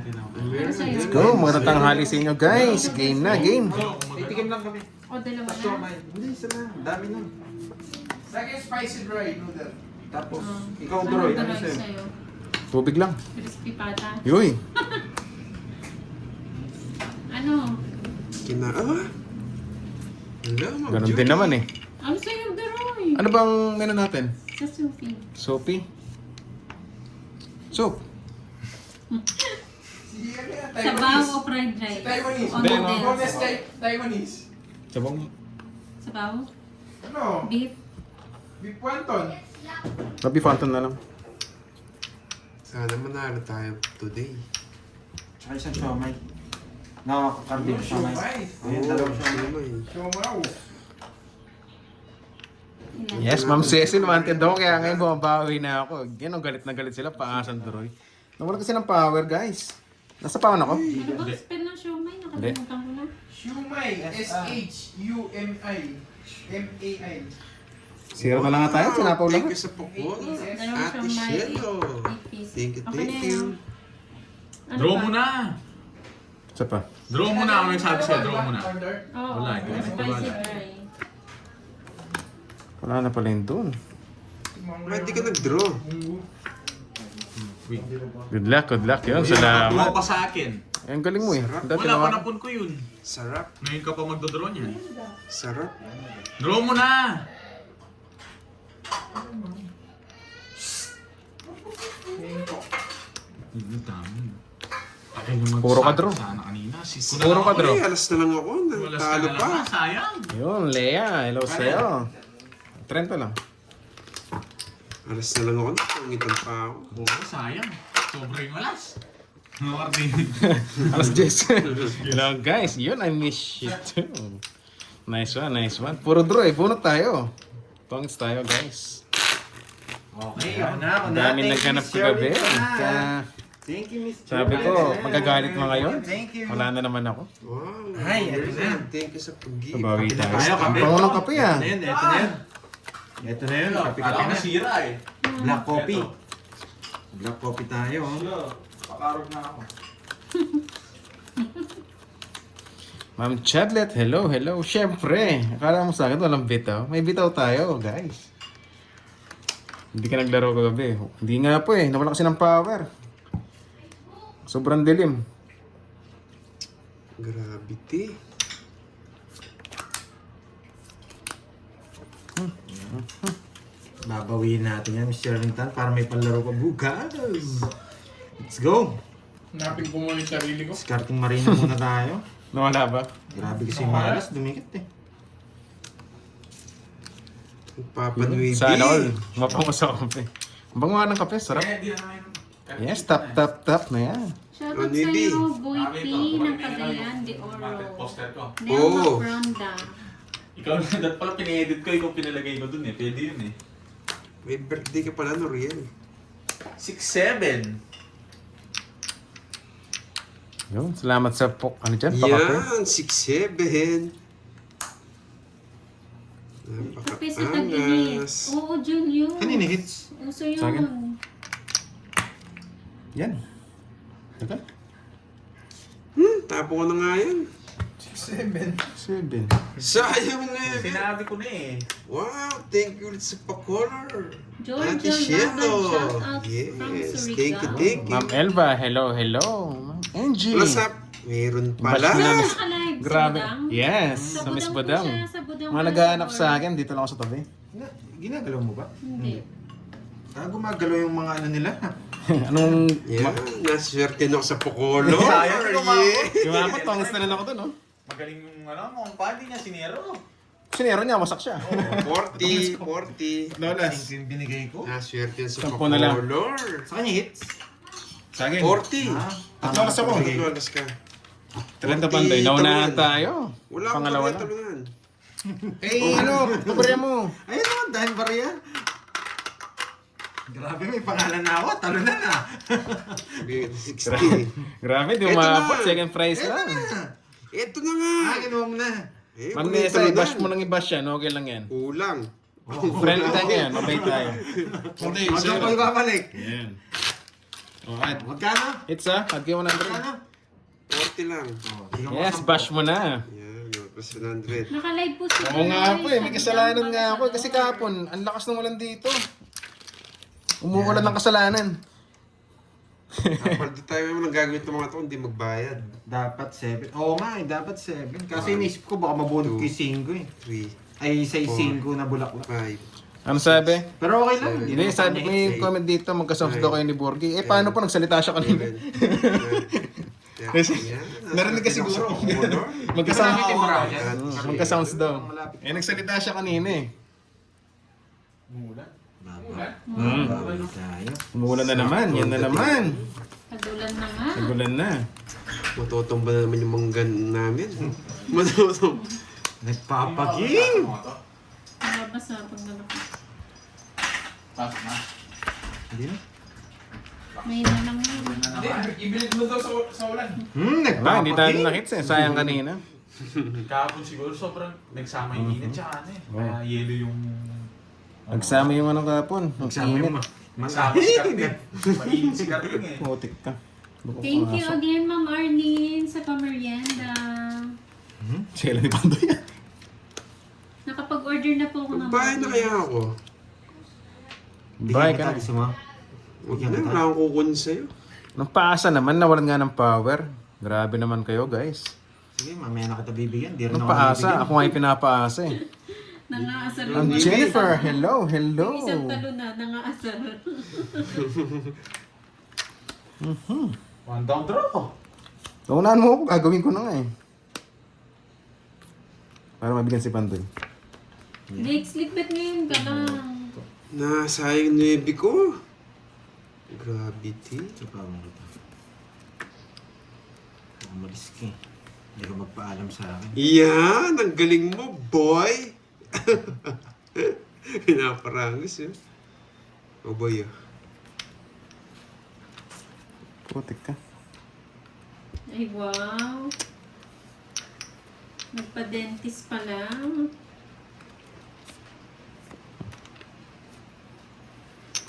Let's go, magandang tanghali sa inyo guys. Game na, game. Titikim lang kami. O, dalawa So, na. hindi, isa na. Dami nun. Second spicy dry noodle. Tapos, Oh. ikaw, Ano Droy, ano Droy sa'yo? sa'yo? Tubig lang. Crispy pata. Yoy. Ano? Ganun din naman eh. Ano sa'yo, Droy? Ano bang menu natin? Sa Sophie. Soapy? Soup. Sabaw o fried rice? Taiwanese. O Hindi, noodles? Boneless Taiwanese. Sabang Sabaw? Ano? Beef? Beef wonton. Rabi Fountain na lang. Sana manalo tayo today. Tsaka isang siomay. Nakakakarbin Yung siomay. siomay. Ayun, dalawang siomay. Siomaw. Ilan? Yes, Ma'am Cecil, wanted daw. Kaya ngayon bumabawi na ako. Yan, ang galit na galit sila. Paasan Droy. Nawala kasi ng power, guys. Nasa power ako? Ano ba spell ng siomay? Nakalimutan ko na. Siumay. S-H-U-M-I. M-A-I. Zero na lang nga tayo. Sinapaw lang. Thank you sa pukul. Dalawang Ate siomay, Shelo. 8 pieces. Thank you, Okay thank na you. yun. Ano Draw pa? mo na! Isa pa. Draw mo na! Ako nagsabi sa'yo, draw mo na. Order. Oo, Wala, ikaw na spicy wala. dry. Wala na pala yun doon. Ba't di ka nag-draw? Wait. Good luck, good luck. Yun, Draw salamat. pa sa akin. Ay, ang galing mo eh. Sarap. Dati Wala, naman. panapon ko yun. Sarap. Ngayon ka pa magdodraw niyan. Sarap. Draw mo na! Hindi, dami. Akin naman Puro ka draw. Sana kanina. Puro ka draw. Ay, alas na lang ako. Walas ka Natalo na pa. lang. Sayang. Yun, Lea. Hello sa'yo. 30 lang. Alas na lang ako. Napangitan pa ako. Oo, sayang. Sobrang alas. Martin. Alas 10. Hello guys. Yun, I miss you too. Nice one, nice one. Puro draw eh. Bunot tayo. Tongs tayo guys. Okay, ako na, ako Ang na. dami Thank you, naghanap Miss kagabi. Shirley. Kaya Thank you, Miss sabi ko, Shirley. magagalit mo ngayon. Thank you. Wala na naman ako. Wow. Ay, eto na. Thank you sa pag-give. Sabawi tayo. tayo, Ang kape. pango ng kape ah. Ito na yun, ito na yun. Ito na yun, kape-kape Kala ko na. nasira eh. Black coffee. Ito. Black coffee tayo. oh. Pakarog na ako. Ma'am Chadlet, hello, hello. Siyempre, akala mo sa akin walang bitaw. May bitaw tayo, guys. Hindi ka naglaro kagabi. Hindi nga po eh, nawala kasi ng power. Sobrang dilim. Gravity. Babawiin natin yan, Miss Sherlington, para may panlaro ka bukas. Let's go! Hanapin ko muna yung sarili ko. Discarding marina muna tayo. Nawala ba? Grabe kasi yung malas, dumikit eh. Papa Nuevi. Sana all. Mapango sa kape. Ang bango nga ng kape, sarap. Eh, di na namin. Yes, tap, tap, tap na yan. Shoutout Ano yun, sa'yo, Bi? Boy P ng Cagayan de Oro. Poster ko. Nelma Oo. Fronda. Ikaw na, dapat pala pina-edit ko, ikaw pinalagay ko dun eh. Pwede yun eh. May birthday ka pala, Noriel. 6-7. Yun, salamat sa ano dyan, pakape. Yan, 6'7". Kape sa tag-init. Napakaangas. Oo, Jun, yun. Kanina hits. Uso yun. Sa akin? Yan. Teka. Tapo ko na nga yan. 7. 7. Sayang na yan. Sinabi ko na eh. Wow, thank you ulit sa pa-color. Georgia Ate Shelo. Shoutout Yes, from thank you, thank you. Ma'am Elva, hello, hello. Ma'am Angie. What's up? Meron Bash pala. na Saan Miss- naka-live? Sa Grabe. Budang? Yes, Sa sa Miss Budang Badang. po siya, sa Budang Mga pala naghahanap store. sa akin, dito lang ako sa tabi. Ginagalaw mo ba? Hindi. Gumagalaw yung mga ano nila. Anong... Yeah, naswerte na ako sa pa-color. Sayang, Yeah. Gumapot, tongs na lang ako doon, no? Magaling yung ano, mga pandi niya, sinero. Sinero niya, wasak siya. 40, 40. Lolas. Yung binigay ko. Naswerte sa Sampo na lang. pa-color. Sa kanya hits. Sa akin. 40. Tatlo oras ako. Lolas ka. 30 panday. Naunahan tayo. Wala akong Pangalawa pangalawa lang. talunan. Eh, ano? Paborya mo. Ayun naman, dahil bariya. Grabe, may pangalan na ako. Talo na na. 60. Grabe, di Ito umabot. na. Second prize lang. Ito na nga. Kinuha mo na. Eh, Ma'am bagay Nessa, talunan. i-bash mo nang i-bash yan. Okay lang yan. Kulang. Friend tayo yan. Mabay tayo. Huwag ko ibabalik. Yan. Alright. Magkano? It's hagi 100. Magkano? 40 lang. Yes, bash mo na. Yan, plus 100. Nakalive po si Oo nga po eh, may kasalanan nga ako. Kasi kahapon, ang lakas ng ulan dito. Umuulan ng kasalanan. Kapag di tayo naman ang gagawin ng mga to, hindi magbayad. Dapat 7. Oo nga eh, dapat 7. Kasi inisip ko baka mabunod ko yung 5 eh. 3, Ay, sa 5 na bulaklak. 5. Ano sabi? Pero okay lang. Hindi, sabi ko may comment dito, magkasounds daw kayo ni Borgie. Eh, paano po nagsalita siya kanina? Narinig ka siguro. Magkasounds daw. Eh, nagsalita siya kanina eh. Umuulan na naman, yan na naman. Kadulan na nga. Nagulan na. Matutumba na naman yung manggan namin. Matutumba. Nagpapaging! Nalabas na pag nalabas. Pasok na. Hindi na. May na lang yun. Hindi, ibilid mo daw sa ulan. Wala, hindi tayo nakits eh. Sayang kanina. Kahapon siguro sobrang nagsama yung init tsaka ano eh. Kaya yelo yung... Nagsama yung ano kapon. Magsama yung Masama si Karting. Mainit si Karting eh. Putik ka. Thank you again, Ma'am Arlene, sa pamerienda. Sila ni Pandoy yan. Nakapag-order na po ako ng Magbayad na kaya ako. Bye ka na. Gusto mo? Huwag na, wala akong kukunin sa'yo. Nung paasa naman, nawalan nga ng power. Grabe naman kayo guys. Sige, mamaya na kita bibigyan. Di rin Nung ako paasa, bibigyan. ako nga yung pinapaasa eh. Nangaasar Ang Jennifer, hello, hello. Yung isang talo na, nangaasar. One down draw. Unahan mo ako, gagawin ko na nga eh. Para mabigyan si Pandoy. Next, likbet ngayon ka lang. Nasayang 9 ko. Gravity. Ito pa mo ito. Umalis ka eh. Hindi ka magpaalam sa akin. Yan! Ang galing mo, boy! Pinaparangis yun. Oh boy, Putik ka. Ay, wow. Nagpa-dentist pa lang.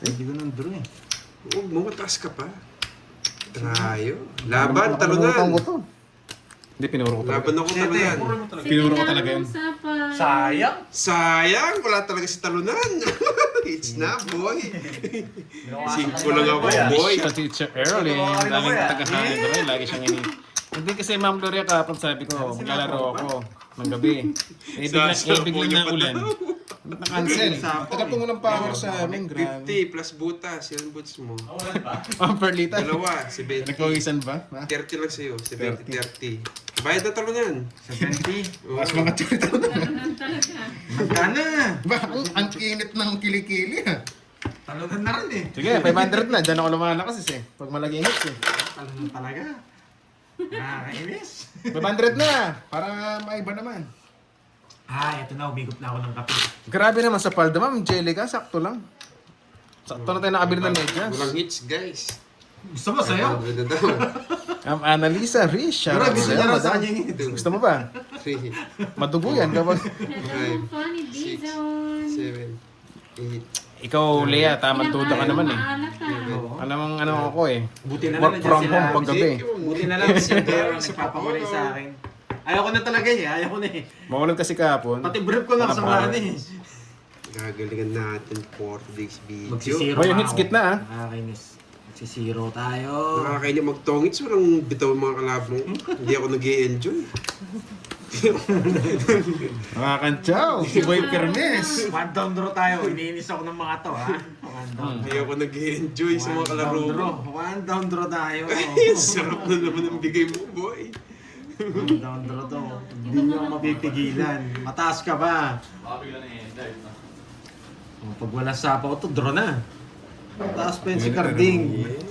Hindi ko nang draw eh. Huwag mo, mataas ka pa. Trayo. Laban, Pinuro talunan. ko to. Hindi, pinuro ko talaga. Laban ako talunan. Pinuro ko talaga yun. Usapan. Sayang. Sayang, wala talaga si talunan. It's na, boy. Singko lang ako, boy. Siya, Teacher Erling. Daming tagahain ko rin. Lagi siyang ini. Hindi kasi Ma'am Gloria kahapon sabi ko, maglalaro ako ng gabi. Eh, biglang na ulan. Na-cancel. Tagapong ng power sa amin, grabe. 50 plus butas. Yan boots mo. Nawalan ba? Ang perlita. Dalawa, 70. Nagkawisan ba? Ha? 30 lang sa'yo. 70-30. Bayad na talunan. Sa 20. Mas mga tiyota na. Talunan talaga. Magkana! Ba, ang kinit ng kilikili ha. Talunan na rin eh. Sige, 500 na. Diyan ako lumalakas eh. Pag malagi hits eh. Talunan talaga. Nakakainis. 500 na. Para maiba naman. Ito na. Umigop na ako ng kape. Grabe naman sa palda, Ma'am Angelica. Sakto lang. Sakto na tayo nakabili ng medyas. Walang hits, guys. Gusto mo sa'yo? Ano na daw? Annalisa Rish. Pero Shoutout gusto sa'yo, niya raw madam. sa kanya yung Gusto mo ba? 3, Madugo yan kapag... Hello, Funny 6, Dizon. 7, 8. Ikaw, Lea, tamang duda ka naman eh. Maalat ah. Alam ano ako eh. Buti na lang Work nandiyan from sila. home paggabi. Buti na lang si Pero nagpapakulay sa akin. Ayaw ko na talaga eh. Ayaw ko na eh. Mawalan kasi kahapon. Pati brief ko lang sa mga eh. Gagalingan natin for this video. Magsisiro Oh, yung na hits ako. gitna, ah. Nakakainis. Magsisiro tayo. Nakakainin magtongits, walang bitaw mga kalabang. Hindi ako nag-i-enjoy. Nakakantsaw. Si Boy Permes. One down draw tayo. Iniinis ako ng mga to ha. One down Hindi ako nag-i-enjoy sa mga kalaro ko. One down draw tayo. Ay, sarap na naman ang bigay mo, boy. One down draw to. Hindi nyo ako mapipigilan. Mataas ka ba? Baka bigla na yun. Dahil na. Pag wala sapa ko to, draw na. Mataas pa yun si Carding. Bawal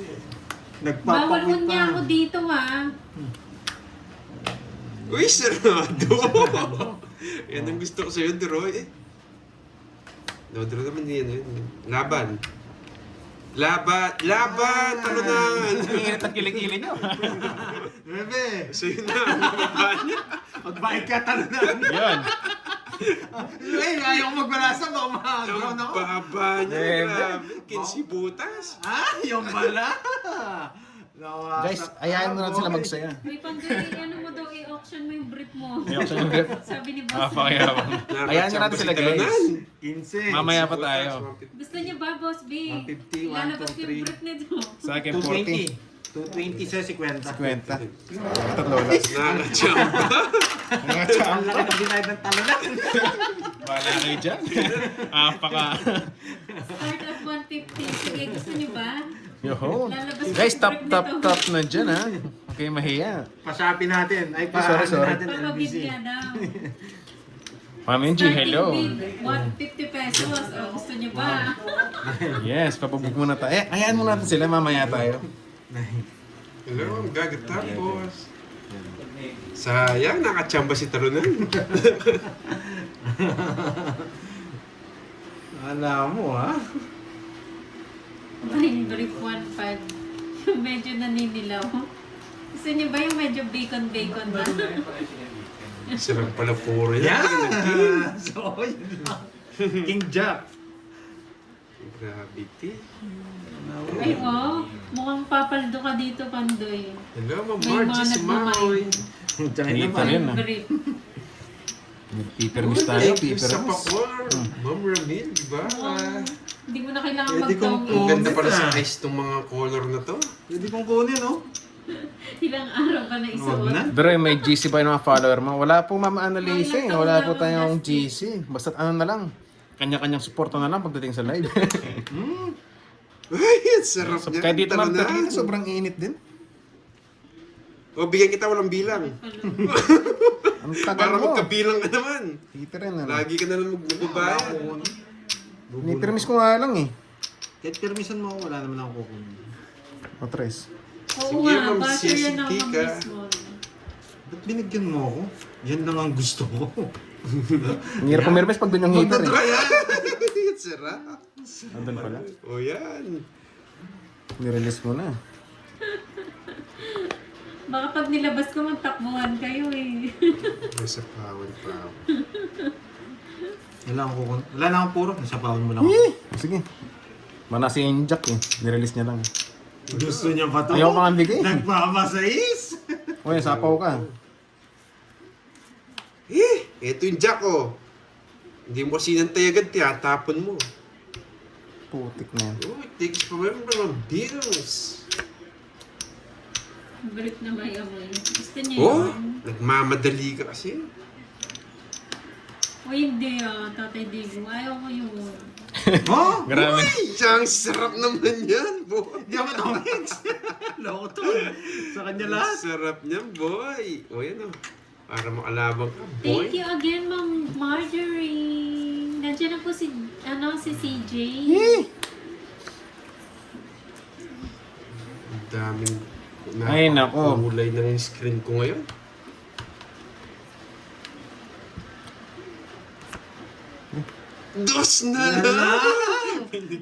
Nagpapakit mo niya ako pa. dito ah. Uy, sarado! Yan ang gusto ko sa'yo, Droy. No-draw naman yan. Laban. Laban! Laban! Talunan! Ang init ang kilikili niyo. Bebe, Sa'yo na, ang laban niya. magbayad ka talunan. Yun. Ay, ayaw ko magbalasa. Baka ma-ground Ang ako. baba niya, Eh, grabe. 15 butas. Ah, yung bala. Guys, ayahin mo natin sila magsaya. May Pandoy, ano mo daw, i-auction mo yung brief mo. I-auction yung brief? Sabi ni Ah, boss. pakiyabang. Ayahin nyo natin sila guys. 15. Mamaya pa tayo. Gusto niyo ba, Boss B? 150, Ilalabas ko 1, 2, yung brief nito. Sa akin, 40. 220 sa 50. Kwenta. Tatlo lang. Nakachamba. Mga chamba. Ang laki ng binayad ng talunan. Wala kayo dyan. Apaka. Start at 150. Sige, gusto niyo ba? Yoho. Lalabas ko Guys, yung top, brief top, nito. top na dyan ha. Okay, mahiya. Pa-Shopee natin. Ay, Sorry, sorry. natin Papabid LBC. niya daw. Ma'am G, hello. Starting bid, 150 pesos. O, gusto niyo ba? Yes, papabog muna tayo. Eh, ayan muna natin sila, mamaya tayo. Hello, ang gagatapos. Sayang, nakachamba si talunan. Alam mo, ha? Ay, brief 1.5. Yung medyo naninilaw. Gusto niyo ba yung medyo bacon-bacon na? Sarap pala puro yan. Yeah! So, yun lang. King Jack. Gravity. Ay, wow. Mukhang papaldo ka dito, Pandoy. Hello, Ma'am May Margie manat na Maoy. Tsaka Dito naman. rin ah. Brief. Pipermis tayo, Thank you sa pipermis. pakwan. Ma'am Ramil, di ba? Mukhang hindi mo na kailangan Pwede kong mag-download. Ang ganda pala sa Ah. ice tong mga color na to. Pwede kong kunin, no? Ilang araw pa na Huwag isuot. na. Pero may GC ba yung mga follower mo? Wala po Mama Annalisa eh. Wala Wala po taon na tayong akong GC. Basta ano na lang. Kanya-kanyang suporta na lang pagdating sa live. Ay, ang sarap So, niya. kaya dito ma'am Talunan. Perlita, sobrang init din. O, bigyan kita walang bilang. Ang tagal Para mo. magkabilang ka naman. Dito rin ano. Lagi ka na lang magbabayad. Ni-permis ko nga lang eh. Kahit permisan mo, wala naman ako kukunin. O, tres. Oo Sige, nga, Ma'am basher yan ang Ceci, ka. mismo. Ba't binigyan mo ako? Yan lang ang gusto ko. Ang hirap pumirmis pag doon yung heater eh. Kaya, ang sarap. Andun pala. O yan. Nirelease mo na. Baka pag nilabas ko, magtakbuhan kayo eh. Nasa pawan. Wala akong kukunin. Wala na akong puro. Nasapawan mo lang ako. Eh, sige. Manasi yung jack eh. Nirelease niya lang. Gusto niya pa to? Ayaw pa nga bigay. Nagpapasais! O yan, sapaw ka. Eto yung jack oh. Hindi mo sinantay agad, tiyatapon mo. Putik na yan. Oh, it takes forever mga bills. Brief na may amoy. Gusto niyo Oh, yun? nagmamadali ka kasi. O hindi Tatay Digo. Ayaw ko yun. Oh! Grabe. Ang sarap naman yan, boy. Di ako tumix! Loko to. Sa kanya lahat. Sarap niyan, boy. O yan oh. Para makalabang ka, boy. Thank you again, Ma'am Marjorie. Nandiyan na po si CJ. Ang daming Ay, nako. kulay ng screen ko ngayon. Dos na lang!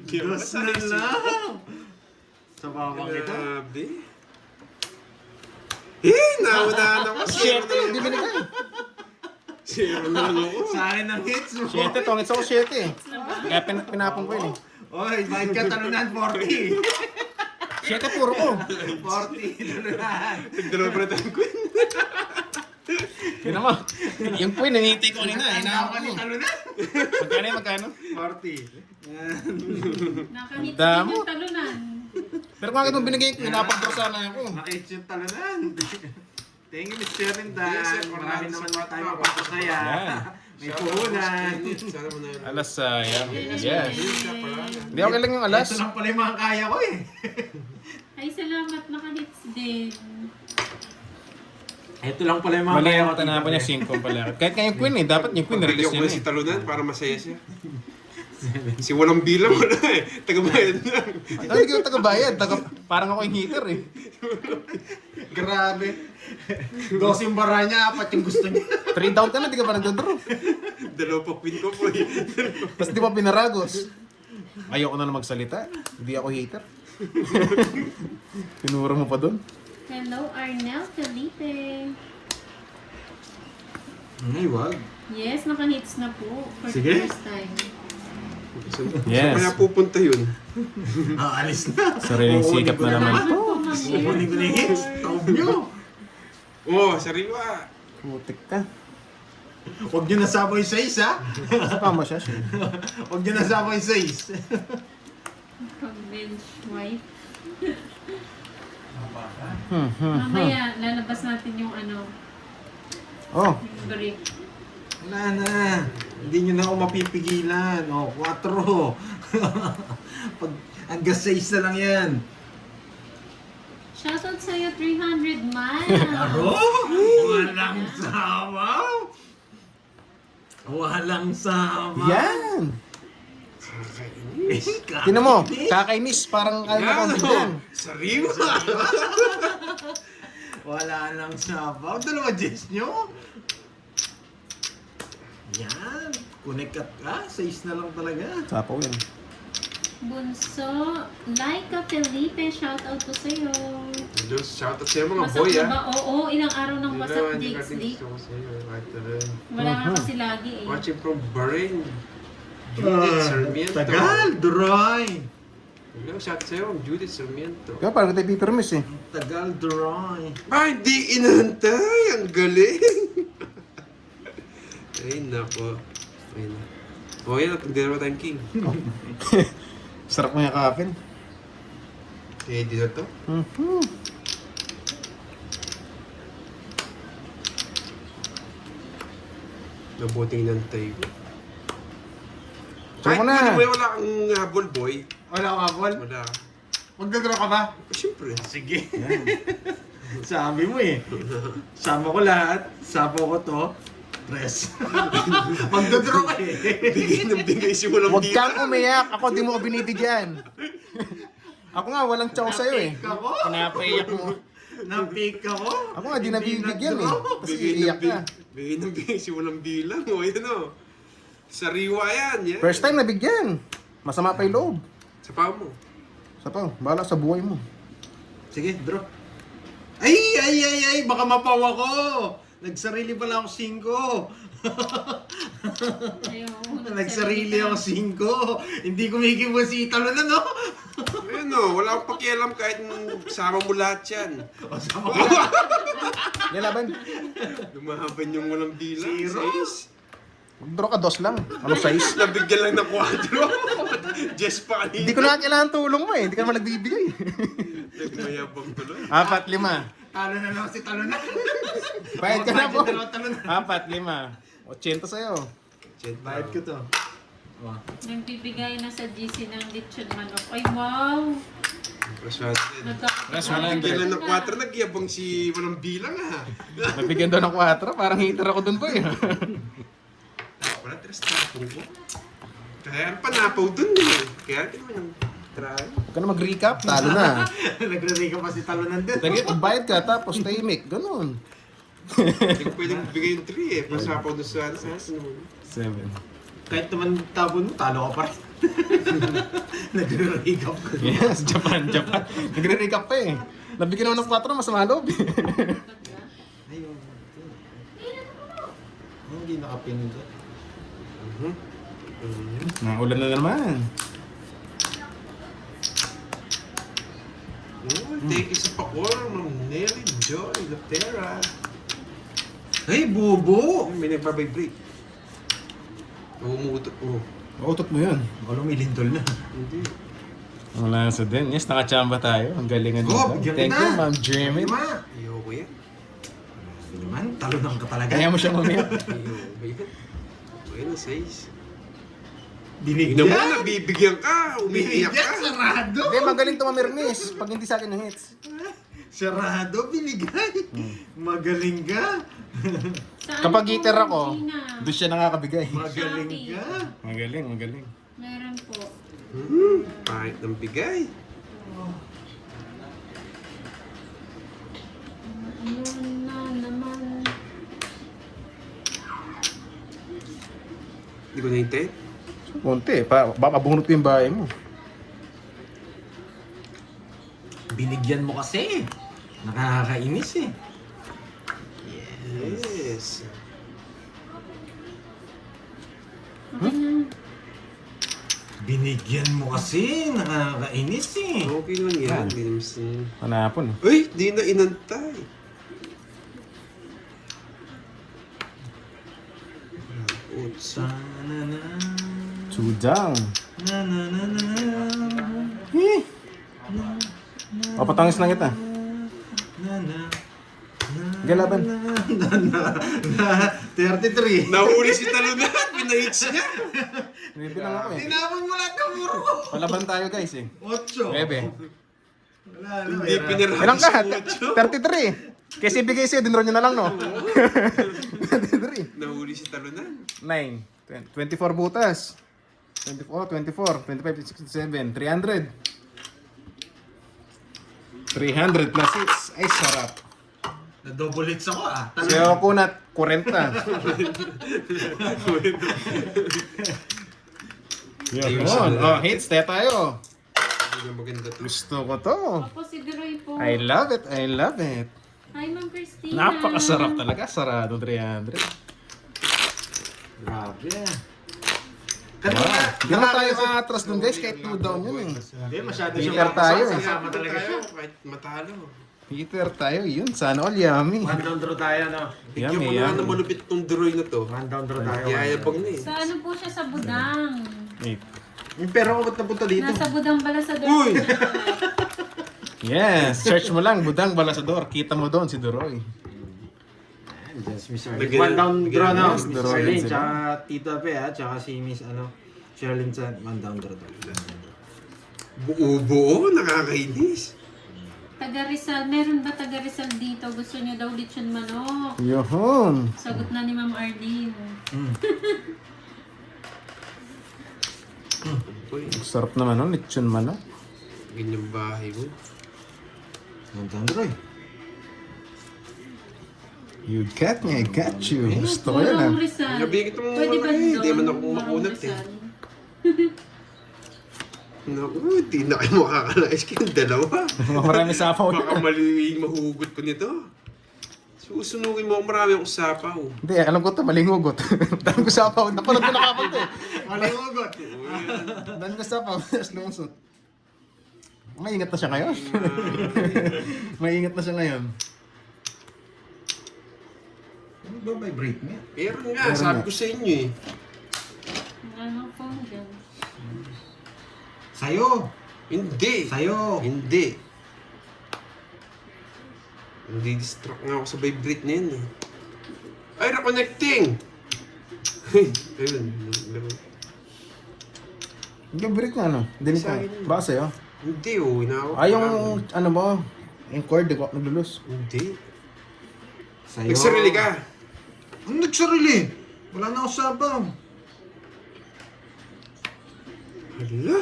Dos na lang! Sapawan kita. Grabe. Naunahan ako. Siyete, hindi binigay. Zero na lang ako. Sa akin ang hits mo. Siyete, tongits ako siyete eh. Kaya pinapong ko yun eh. Oy, bakit ka talunan 40? Siyete, puro ko. 40 talunan. Nagdalawa pa na tayong queen. Yun naman. Yung queen, nanitay ko kanina. Hinawa Hinawa ni ko. talunan. Magkano yun, magkano? Nakahit din Damo. yung talunan. Pero kung itong binigay ko, pinapagdro sana ako. Nakits yung talunan. Thank you, Mr. Rindan. Yes, sir. Marami naman Salamat tayo po. mapapasaya. Yan. May puhunan. Sana mo na. Alas sayang. Yes. Parang. Hindi okay lang yung alas. Ito lang pala yung mga kaya ko eh. Ay, salamat. Nakahits din. Ito lang pala yung mga Mali kaya ang ko. tanapan niya, 5 pala. Kahit nga yung queen eh, dapat yung queen Pabili na-release ako niya na si eh. talunan para masaya siya. Si walang bilang wala eh. Tagabayad na. Ay, hindi ko tagabayad. Parang ako yung heater eh. Grabe. 12 yung bara niya, 4 yung gusto niya. 3 down ka na, di ka pa nagdodraw. Dalawa pa queen ko po eh. Tapos di pa pinaragos. Ayoko na magsalita. Hindi ako hater. Pinuro mo pa doon. Hello, Arnel Felipe. Ay, wag. Yes, naka-hits na po. For Sige. the first time. Yes. Saan kaya pupunta yun? Alis na. Sariling sikap na naman. Kukunin ko na yung hits. Taob nyo. Oh, sariwa. Putik ka. Huwag nyo nasama yung size, ha? Saka mo siya. Huwag nyo nasama yung size. Pag-bench wipe. Hmm. Mamaya, lalabas natin yung ano, Oh, yung brick. Wala na. Hindi nyo na ako mapipigilan. O, 4. Pag hanggang 6 na lang yan. Shoutout sa'yo, 300 miles. Aro? Walang sama. Walang sama. yan! Kakainis. Tinan mo, kakainis. Parang ayaw na Yan, kong oh. bigyan. Sariwa. Wala nang sama. Ang dalawa Jess nyo. Yan. Connect ka. 6 na lang talaga. Sapaw yan. Bunso, Laika Felipe, shoutout po sa'yo. Diyos, shoutout sa'yo mga Wasak boy, na ah. ba? Oo, ilang araw nang Hindi wasak na, hindi Jake natin Sleep. gusto ko sa'yo. Right na rin. Wala nga kasi lagi eh. Watching from Bahrain. Judith Sarmiento. Tagal. Dry. Hello, shout sa'yo, Judith Sarmiento. Kaya parang tayo pipermis eh. Tagal. Dry. Ay, di inantay! Ang galing! Ay, nako. Ay, na. O, yan. Dalawa tayong king. Sarap mo yakapin. Kaya di na to. Nabuting inantay ko. Saan mo na? Kahit mo wala kang habol, boy. Wala ka ball? Wala. Magdadraw ka ba? Siyempre. Sige. Sabi mo eh. Sama ko lahat. Sapo ko to. Press. Magdadraw ka eh. Bigay ng bigay si walang Huwag kang umiyak. Ako di mo ko binibigyan. Ako nga, walang chow sa'yo eh. Napik ako. Pinapaiyak mo. Napik ako. Ako nga, di nabibigyan eh. Tapos Bigay ng iiyak ka. bigay ng bigay si walang bilang. O, yan o. Sariwa yan. Yan. First time nabigyan. Masama pa yung loob. Sa paa mo. Sapaw, bahala sa buhay mo. Sige, draw. Ay! Baka mapaw ako. Nagsarili pala ako 5. Ayun, Nagsarili ako 5. Hindi kumikibo si Italo na, no? Ayun o. Wala akong pakialam kahit sama mo lahat yan. O, sama ko. Nilaban. Lumaban yung walang bilang. Zero. 6. Mag-draw ka, 2 lang. Ano size? Nabigyan lang ng 4. Just pa kanina. Hindi ko na kailangan tulong mo eh. Hindi ka naman nagbibigay. Nagmayabang tuloy. 4, 5. Talo na naman si Talo na. Bayad ka na po. Budget Talo na. 4, 5. 80 sa'yo. Bayad ko to. Nagbibigay na sa GC ng lechon manok. Ay, wow! Raswanted. Plus Nabigyan 100. lang ng 4. Nagyabang si walang bilang ha. Nabigyan daw ng 4. Parang hater ako dun po eh. Wala, tres tapong ko. Kaya ang panapaw dun eh. Kaya ito yung try. Huwag ka na mag-recap. Talo na. Nagre-reka pa si Talo nandun. Lagi, magbayad ka tapos tahimik. Ganun. Hindi ko pwedeng bigay yung 3 eh. Pasapaw doon sa 7. Kahit naman tapon mo, talo ka pa rin. Nagre-reka pa. Yes, Japan. Nagre-recap pa eh. Nabigyan naman ng 4, masama loob. Ayun. Hindi nakapindot. Naulan na naman. Thank you sa pakor, Ma'am Nelly Joy Lotera. Hey, bubo! May nagbabibrate. Umuutot. Oh. Utot mo yun. Baka lumilindol na. Hindi. Wala sa din. Yes, nakachamba tayo. Ang galingan Oh, mo. bigyan Thank kita. you, Ma'am Jeremy. Ma! Ayoko yan. Hindi naman, talo lang ka talaga. Kaya mo siya umiyak. Ayoko yan. Ayun, 6. Binigyan! Ina mo, nabibigyan ka. Umiiyak Binigyan! ka. Sarado! Hindi, magaling tumamirmis. Pag hindi sa akin ng hits. Sarado, binigay! Magaling ka! Saan Kapag po, hitter ako, Gina? doon siya nakakabigay. Magaling Shopee. ka! Magaling. Meron po. Pahit ng bigay. Yun na naman. Hindi ko nahintayin. Konti, baka bunot ko yung bahay mo. Binigyan mo kasi. Nakakainis eh. Yes. Okay na. Binigyan mo kasi, nakakainis eh. Okay lang yan. Hindi naman Manapon. Uy, di na inantay. Utsa. Sudang. Na na na na. Papatangis lang kita. Na na. Galaban. Na 33. Nahuli si talunan. Pinahits niya. Bibilang ako eh. Tinapon mo lahat ng puro ko. Palaban tayo guys eh. 8. Bebe. Wala na. Hindi pinirahan Ilang ka? si Ocho. 33. Kasi bigay sa'yo, dinro nyo na lang no? 33. Nahuli si talunan. 9. 24 butas. 24, 25, 67, 300. 300 plus 6. Ay, sarap. Na-double hits ako ah. Si Okunat, 40. Yun. Oh, hits, tayo. Hindi na maganda to. Gusto ko to. Opo, si Deroy po. I love it, I love it. Hi, Ma'am Christina. Napakasarap talaga. Sarado 300. Grabe. Wow. Hindi na tayo makatras dun guys, kahit 2 down yun eh. Hindi, masyado Heater tayo eh. Kasama talaga siya. Kahit matalo. Heater tayo, yun. Sana all yummy. One down draw tayo, no? Bigyan Yummy, ko na yummy. ng malupit tong Duroy na to. One down draw tayo. Yayabang na eh. Sa ano po siya sa Budang? Wait. Yung pera ko ba't napunta dito? Nasa Budang Balasador. Uy! Yes, search mo lang, Budang Balasador. Kita mo doon si Duroy. Yes, Miss Lagyan- One down draw na. Yes, Miss draw Arlene, din sila. tsaka Tito Ape, tsaka si Miss Sherlyn sa one down draw. Buo-buo, nakakainis. Taga Rizal. Meron ba taga Rizal dito? Gusto niyo daw lechon manok. Yohon. Sagot na ni Ma'am Arlene. Uy, Sarap naman nun, lechon man. ganyang bahay mo. One down draw eh. You got me, I got you. Gusto ko yan Purong ah. Rizal. Nabigit mo Pwede ba malaki, doon? di man ako Purong makunat eh. Rizal? Naku, di na kayo makakalais kayong dalawa. Marami sapaw Baka na. mali mahugot pa nito. Susunugin mo ako, marami akong sapaw. Hindi, alam ko to, maling hugot. Dami ko sapaw. Napanood ko na kapag to eh. Maling ugot. Dami ko sapaw. Tapos lumusot. Maingat na siya ngayon. Maingat na siya ngayon. Ano ba vibrate mo? Pero nga, sabi ko sa inyo eh. Ano po dyan? Sa'yo! Hindi. Sa'yo! Hindi. Hindi-distract nga ako sa vibrate na yun eh. Ay, reconnecting! Ayun. Gabrik na ano? Dinig ka. Sa akin yun. Baka sa'yo? Hindi oh, inawak. Ah, yung ano mo? Yung cord, di ko naglulus. Hindi. Sa'yo! Nagsarili ka. Ano nagsarili? Wala na ako sabaw. Hala.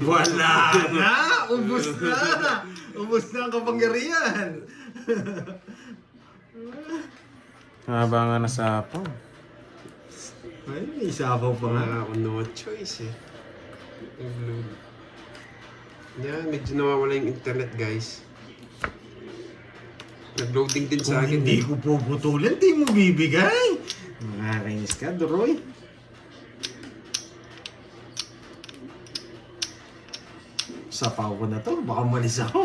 Wala na! Ubus na! Ubus na ang kapangyarihan! Haba nga na sapaw. Ay, may sabaw pa nga. Wala ako no choice eh. Nag-load. Yan, medyo nawawala yung internet guys. Nag-loading din sa Kung akin. hindi ko puputulan, di mo bibigay. Nakakainis ka, Duroy. Sapaw ko na to, baka malis ako.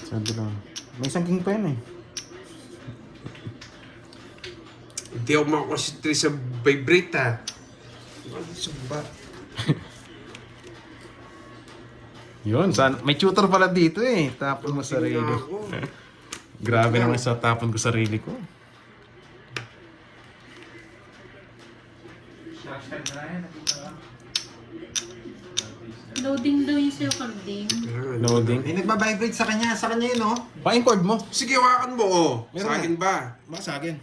Sabi lang. May sangking pa yun eh. Hindi ako makakonsentrate sa vibrate ha. Ano sa ba? Yun, may tutor pala dito eh. Tapon mo sarili. Tingnan ako. Grabe naman sa tapon ko sarili ko. Loading daw yung sa'yo, Carding. Kailangan. Loading. May nagbabibrate sa kanya yun, no? Pa yung cord mo. Sige, hawakan mo oh. Meron Sa akin ba? Baka sa akin.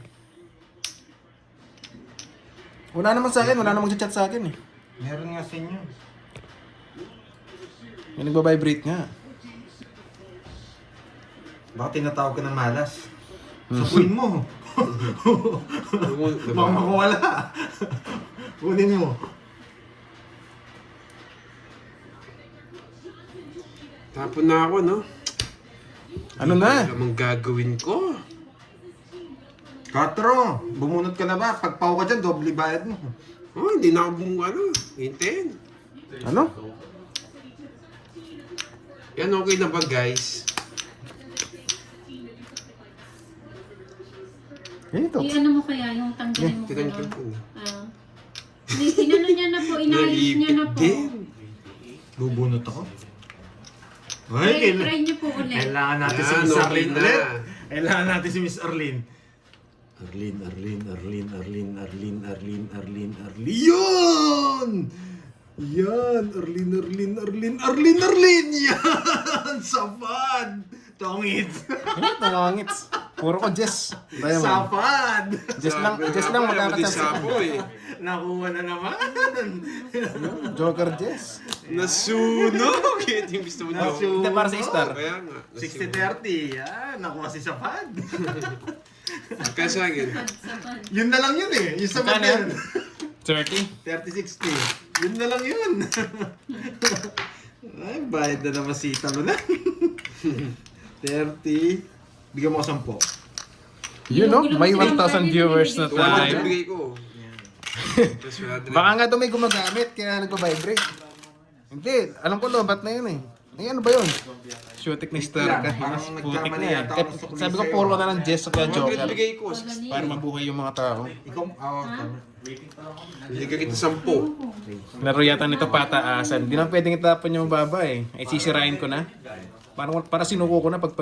Wala naman sa akin. Wala namang chat sa akin eh. Meron nga sa inyo. May nagbabibrate nga. Baka tinatawag ka ng malas. Sabuin mo. Diba? Baka makawala. Kunin mo. Tapon na ako, no? Ano na? Alam ang gagawin ko. 4. Bumunot ka na ba? Pag pau ka dyan, doble bayad mo. Oh, hindi na ako hintayin. Ano? Yan, okay na ba, guys? Ganito. I-ano mo kaya yung tanggalin mo ko Tignan ko doon? po. Inano niya na po, inayos niya na po. din. Bubunot ako. Try niyo po ulit. Kailangan natin si Yan, Miss okay Arlene na. ulit. Kailangan natin si Miss Arlene. Arlene. Yun! Yan! Arlene! Yan! Sapad! Tongit! Tangangits. Puro ko Jess. Tayo mo. Sapad! Jess lang magkakachance. Sapo eh. Nakuha na naman! Joker Jess. Nasunog! Ito yung gusto mo daw. Hindi, para sa star. Kaya nga. 60-30. Yan! Nakuha si Sapad! Kaya sa akin. Sapad. Yun na lang yun eh! Yung Sapad Magkano yun! 30. 30-60. Yun na lang yun! Ay, bayad na naman si Talunan. 30. Bigyan mo ko 10. You know, may 1,000 viewers na Wala na tayo. bigay ko. Tapos wala din. Baka nga daw may gumagamit, kaya nagpa-vibrate. Hindi, alam ko lobat na yun eh. Ay, ano ba yun? Shootik ni Star ka. Parang Putik nagkamali na yan. yata ako sa Sabi ko, kuliseo. puro ka na ng Jess at Joker. 100 bigay ko. Para mabuhay yung mga tao. Ikaw, tama. Hindi ka kita 10. Laro yata nito pataasan. Di na pwedeng itapon yung baba eh. Ay sisirain ko na. Para sinuko ko na pag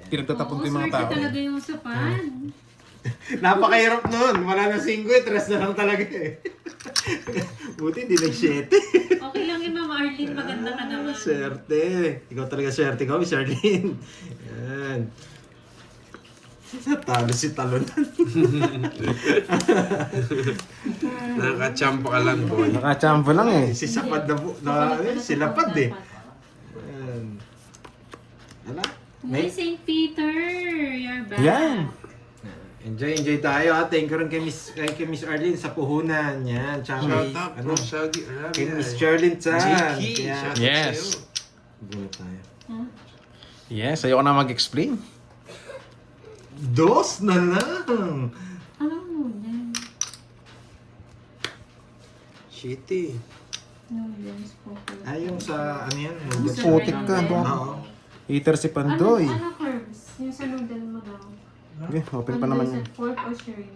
pinagtatapon ko yung mga tao. Swerte talaga yung Sapad. Napakahirap nun. Wala na 5 eh. 3 na lang talaga eh. Buti hindi nag-7. Okay lang yun, Mama Arlene. Maganda ka naman. Swerte. Ikaw talaga swerte ko, Miss Arlene. Yan. Natalo si Talunan. Nakakachampa ka lang, boy. Nakachamba lang eh. Si Sapad si Lapad eh. Yan. Ala? Hey, St. Peter! You're back. Yan. Enjoy tayo ha. Thank you rin kay Miss Arlene sa puhunan. Yan. Tsaka Shout kay, out, ano, bro. Saudi Arabia. kay Miss Charlene Chan. Jiki, Kaya, shout out Yes. sa'yo. bunot tayo. Yes, ayoko na mag-explain. 2 na lang. Alam mo yan. Shitty. Noodles po. Ay, yung sa, ano yan? Putik ka. Oo. Eater si Pandoy. Ano curves? Yung sa noodle mo daw. Okay, open pa naman yun. Pork or shrimp?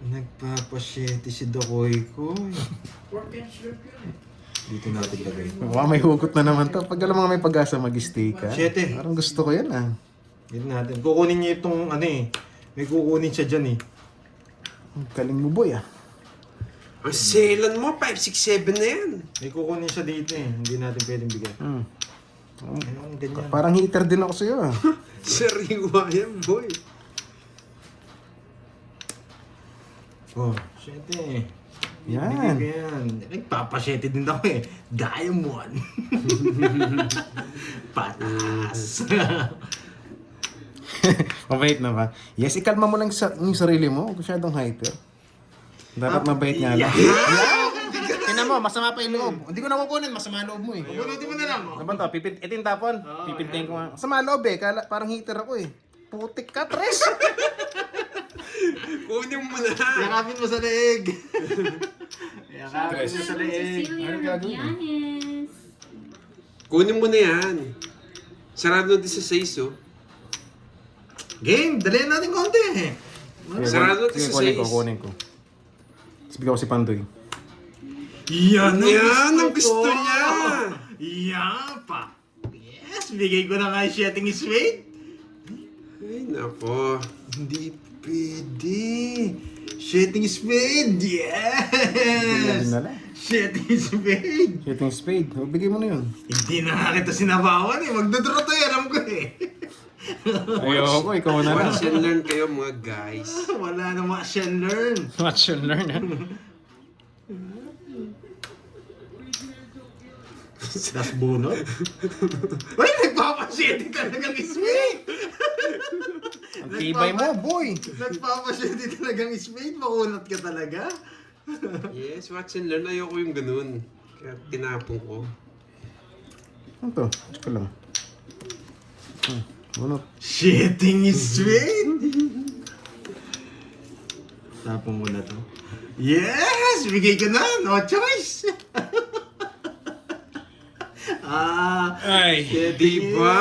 Nagpapasyete si Dakoy ko. Dito natin lagay. Wow, may hugot na naman to. Pag alam mga may pag-asa mag-stay ka. 7. Parang gusto ko yan ah. Dito natin. Kukunin niya itong ano eh. May kukunin siya dyan eh. Ang Galing mo boy ah. Ang selan mo, 5, 6, 7 na yan. May kukunin siya dito eh. Hindi natin pwedeng bigyan. Hmm. Ano, ganyan. Parang heater din ako sa'yo ah. Sariwa yan, boy. Oh, 7. Yan. Bigay ko yan. Nagpapasyete din ako eh. Diamond. Patas. Mabait na ba? Yes, ikalma mo lang yung sarili mo. Huwag masyadong hyper. Dapat mabait nga lang. Tingnan mo, masama pa yung loob. Hindi ko nakukunin, masama loob mo eh. Bunutin mo na lang. Ano ba to? Ito yung tapon. Pipintayin ko nga. Masama loob eh. Parang heater ako eh. Putik ka, tres! Kunin mo na. Yakapin mo sa leeg. Yakapin mo sa Sa leeg. Cecilia Rubianes. Kunin mo na yan. Sarado din sa 6, oh. Game, dalihan natin konti. Sarado Sige, sa kunin ko, 6. kunin ko. Tapos bigyan ko si Pandoy. Yan Yan ang gusto ko. niya. Yan pa. Yes, bigay ko na nga yung setting is weight. Ay, nako. Hindi pwede. Setting is spade. Bigyan Yes. na lang. Setting is spade. Shooting spade. O, bigay mo na yun. Hindi na nga kita sinabawan eh. Magdodraw to eh. Alam ko eh. Ayoko, ikaw na lang. Watch and learn kayo, mga guys. Wala na watch and learn. Watch and learn ha. Das bunot. Uy, nagpapasyete talagang spade. Ang tibay mo, boy. Nagpapasyete talagang spade. Makunat ka talaga. Yes, watch and learn. Ayoko yung ganun. Kaya tinapon ko. Ano to? Check ko lang. Bunot. Shitting is sweet! Tapon mo na to. Yes! Bigay ko na! No choice! Ay! Shitting Diba?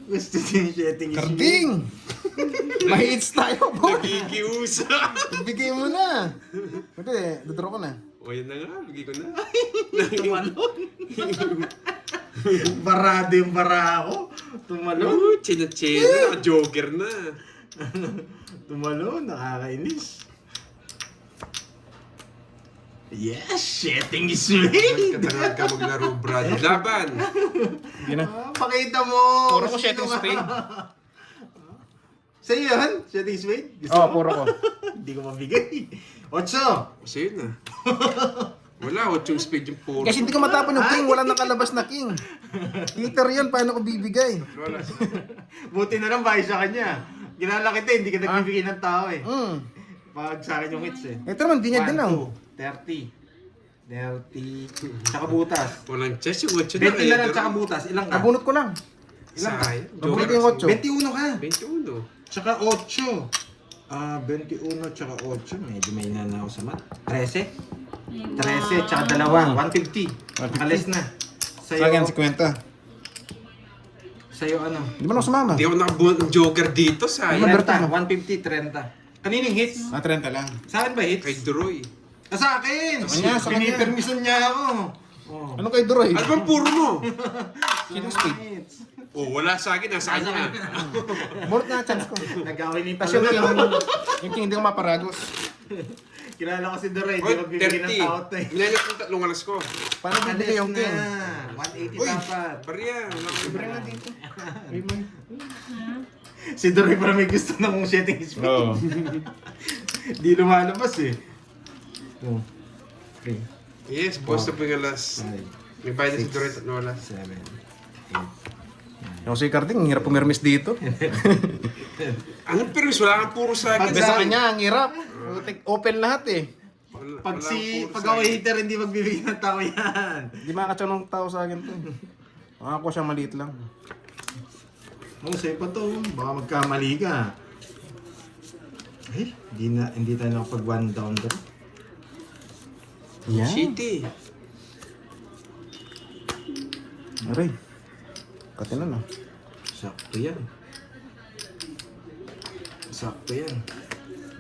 Gusto din yung shitting is sweet. Karding! May-hits tayo, boy! Nagigiusa. Bigay mo na! Hindi, dodraw ko na. O yan na nga, bigay ko na. Tumalon. Barado yung bara ako. Tumalon. Oh, china-china. Joker na. Tumalon. Nakakainis. Yes! Shitting is sweet! Katangal ka maglaro, Brad. Laban. Hindi na. Pakita mo! Puro ko shitting spade. Sa'yo yan? Shitting spade? Gusto Oo, mo? puro ko. Hindi ko mabigay. 8! Sa'yo na. Wala, 8 yung spade yung puro. Kasi hindi ko matapon yung king, wala nakalabas na king. Peter yan, paano ko bibigay? Wala. Buti na lang bahay sa kanya. Kilala kita, hindi ka nagbibigay ng tao eh. Pag sa akin yung hits eh. Ito naman, di niya din lang. 30. 30. Tsaka butas. Walang chess yung 8 na. 20 na lang tsaka butas. Ilang ka? Nabunot ko lang. Ilang ka? Sayang. Nabunot Joker. yung 8. 21 ka. 21. Tsaka 8. 21 tsaka 8. Medyo may inana ako sa mat. 13. 13 tsaka dalawa. 150. Alis na. Sa akin, 50. Sa'yo ano? Di ba lang sumama? Hindi ako nakabuhat ng Joker dito, sayang. 30. 150, 30. Kaninong hits? 30 lang. Sa akin ba hits? Kay Droy. Sa akin! Sa kanya, sa kanya. Pinipermission niya ako. Oh. Ano kay Duroy? Ano bang puro mo? Shitting spade. Hits. Oh, wala sa akin, nasa kanya. Bunot na chance ko. Nag-away ni Tapos yung king, Talon. yung king hindi ko maparagos. Kilala ko si Doray, Oy, di magbibigay ng 30. tao to eh. Minanap yung tatlong alas ko. Paano bibigay yung king? 180 Uy, dapat. Paria, wala ko Libre nga dito. Ay, man. Si Doray para may gusto ng shitting spade. Oo. Di lumalabas eh. 2, 3, Yes, boss na po yung alas. 5, May bayad na si Droy tatlong alas. 7, 8. Yung si Carding, ang hirap pumirmis dito. Anong permis? Wala kang puro sa akin. Kasi sa kanya, ang hirap. Open lahat eh. Pag ako hater, hindi magbibigay ng tao yan. Hindi makakatsaw ng tao sa akin to. Ako siya maliit lang. Oh, sa'yo pa to. Baka magkamali ka. Ay, hindi tayo nakapag one down doon. Yan. Shitty. Aray. Katinan na. Sakto yan. Sakto yan.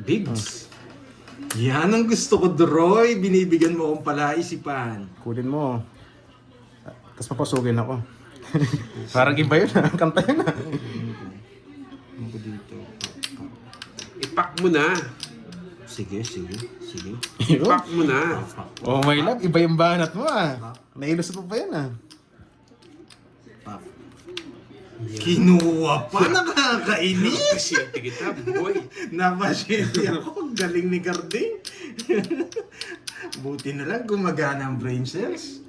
Bigs. Yan ang gusto ko, Droy. Binibigyan mo akong palaisipan. Kulin mo. Tapos papasugin ako. Parang iba yun ha. Kanta yun ha. Ano ko dito? Ipak mo na. Sige. Ipak mo na. Oh my love, iba yung banat mo ah. Nailusot mo pa yan ah. Pak. Kinuha pa, nakakainis. Pasyente kita, boy. Napasyente ako, galing ni Carding. Buti na lang gumagana ang brain cells.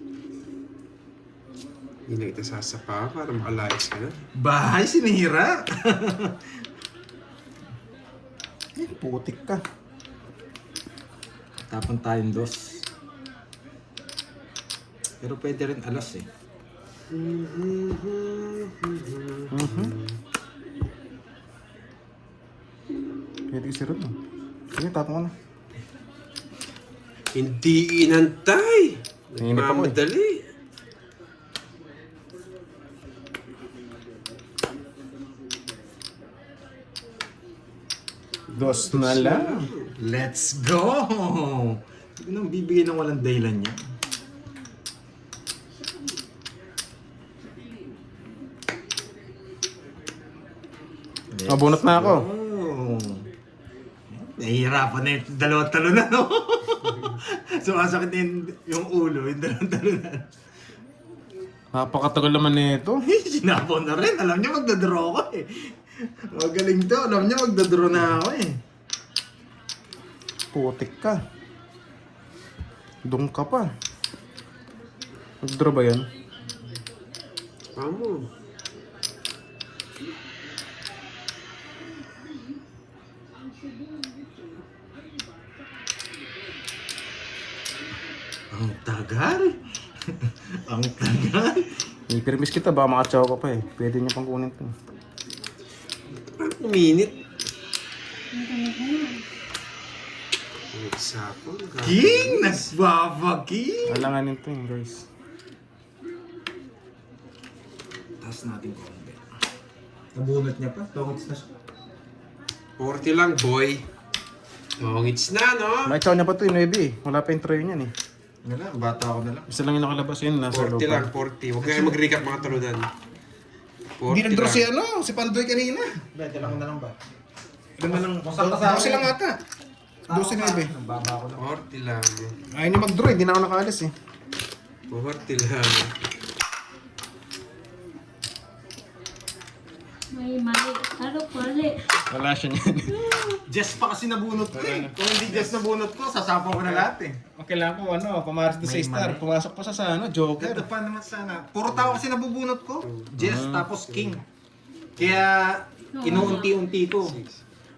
Hindi na kita sasapa para makalayas ka na. Bahay sinira. Putik ka. Tapon tayong dos. Pero pwede rin alas eh. Pwede kasi rin ah. Sige, tapon ko na. Hindi inantay. Nanginip ako eh. Nagmamadali. Dos na lang. Let's go! Hindi ko nang bibigyan ng walang dahilan niya. Mabunot na ako. Oh. Nahihirapan na yung dalawang talunan, no? Sumasakit na yung ulo, yung dalawang talunan. Napakatagal naman nito. Sinabaw na rin. Alam niya magdadraw ko eh. Magaling to. Alam niya magdadraw na ako eh. Putik ka. Dung ka pa. Nag-draw ba yan? Amo. Ang tagal. Ang tagal. Ipermis kita, baka makachow ka pa eh. Pwede niya pang kunin to. Parang minute. Ang ganit na. Nagsapon. King! Nagbabagi! Alanganin to eh, guys. Taas natin konti. Nabunot niya pa. Tongits na siya. 40 lang, boy. Tongits na, no? May chow niya pa to yung 9 eh. Wala pa yung tray niyan eh. Wala, bata ako na lang. Isa lang yung nakalabas yun, nasa 40 loob. lang, 40. Huwag kayo mag-recap mga talunan. 40 Hindi nag-draw si lang. ano, si Pandoy kanina. Bete lang na lang ba? Ilan na lang? Kusang-kusa. 12 lang ata. 12 na eh. Baba ako lang. 40 lang. Ayaw niya mag-draw, hindi na ako nakaalis eh. 40 lang. May mali. Ano mali? Wala siya niyan. Jess pa kasi nabunot ko eh. Kung hindi Jess nabunot ko, sasapaw ko na lahat eh. Okay lang po, ano, pumaras doon sa May star. mali. Pumasok pa sa ano, Joker. Ito pa naman sana. Puro tao kasi nabubunot ko. Jess tapos King. Kaya inuunti-unti ko.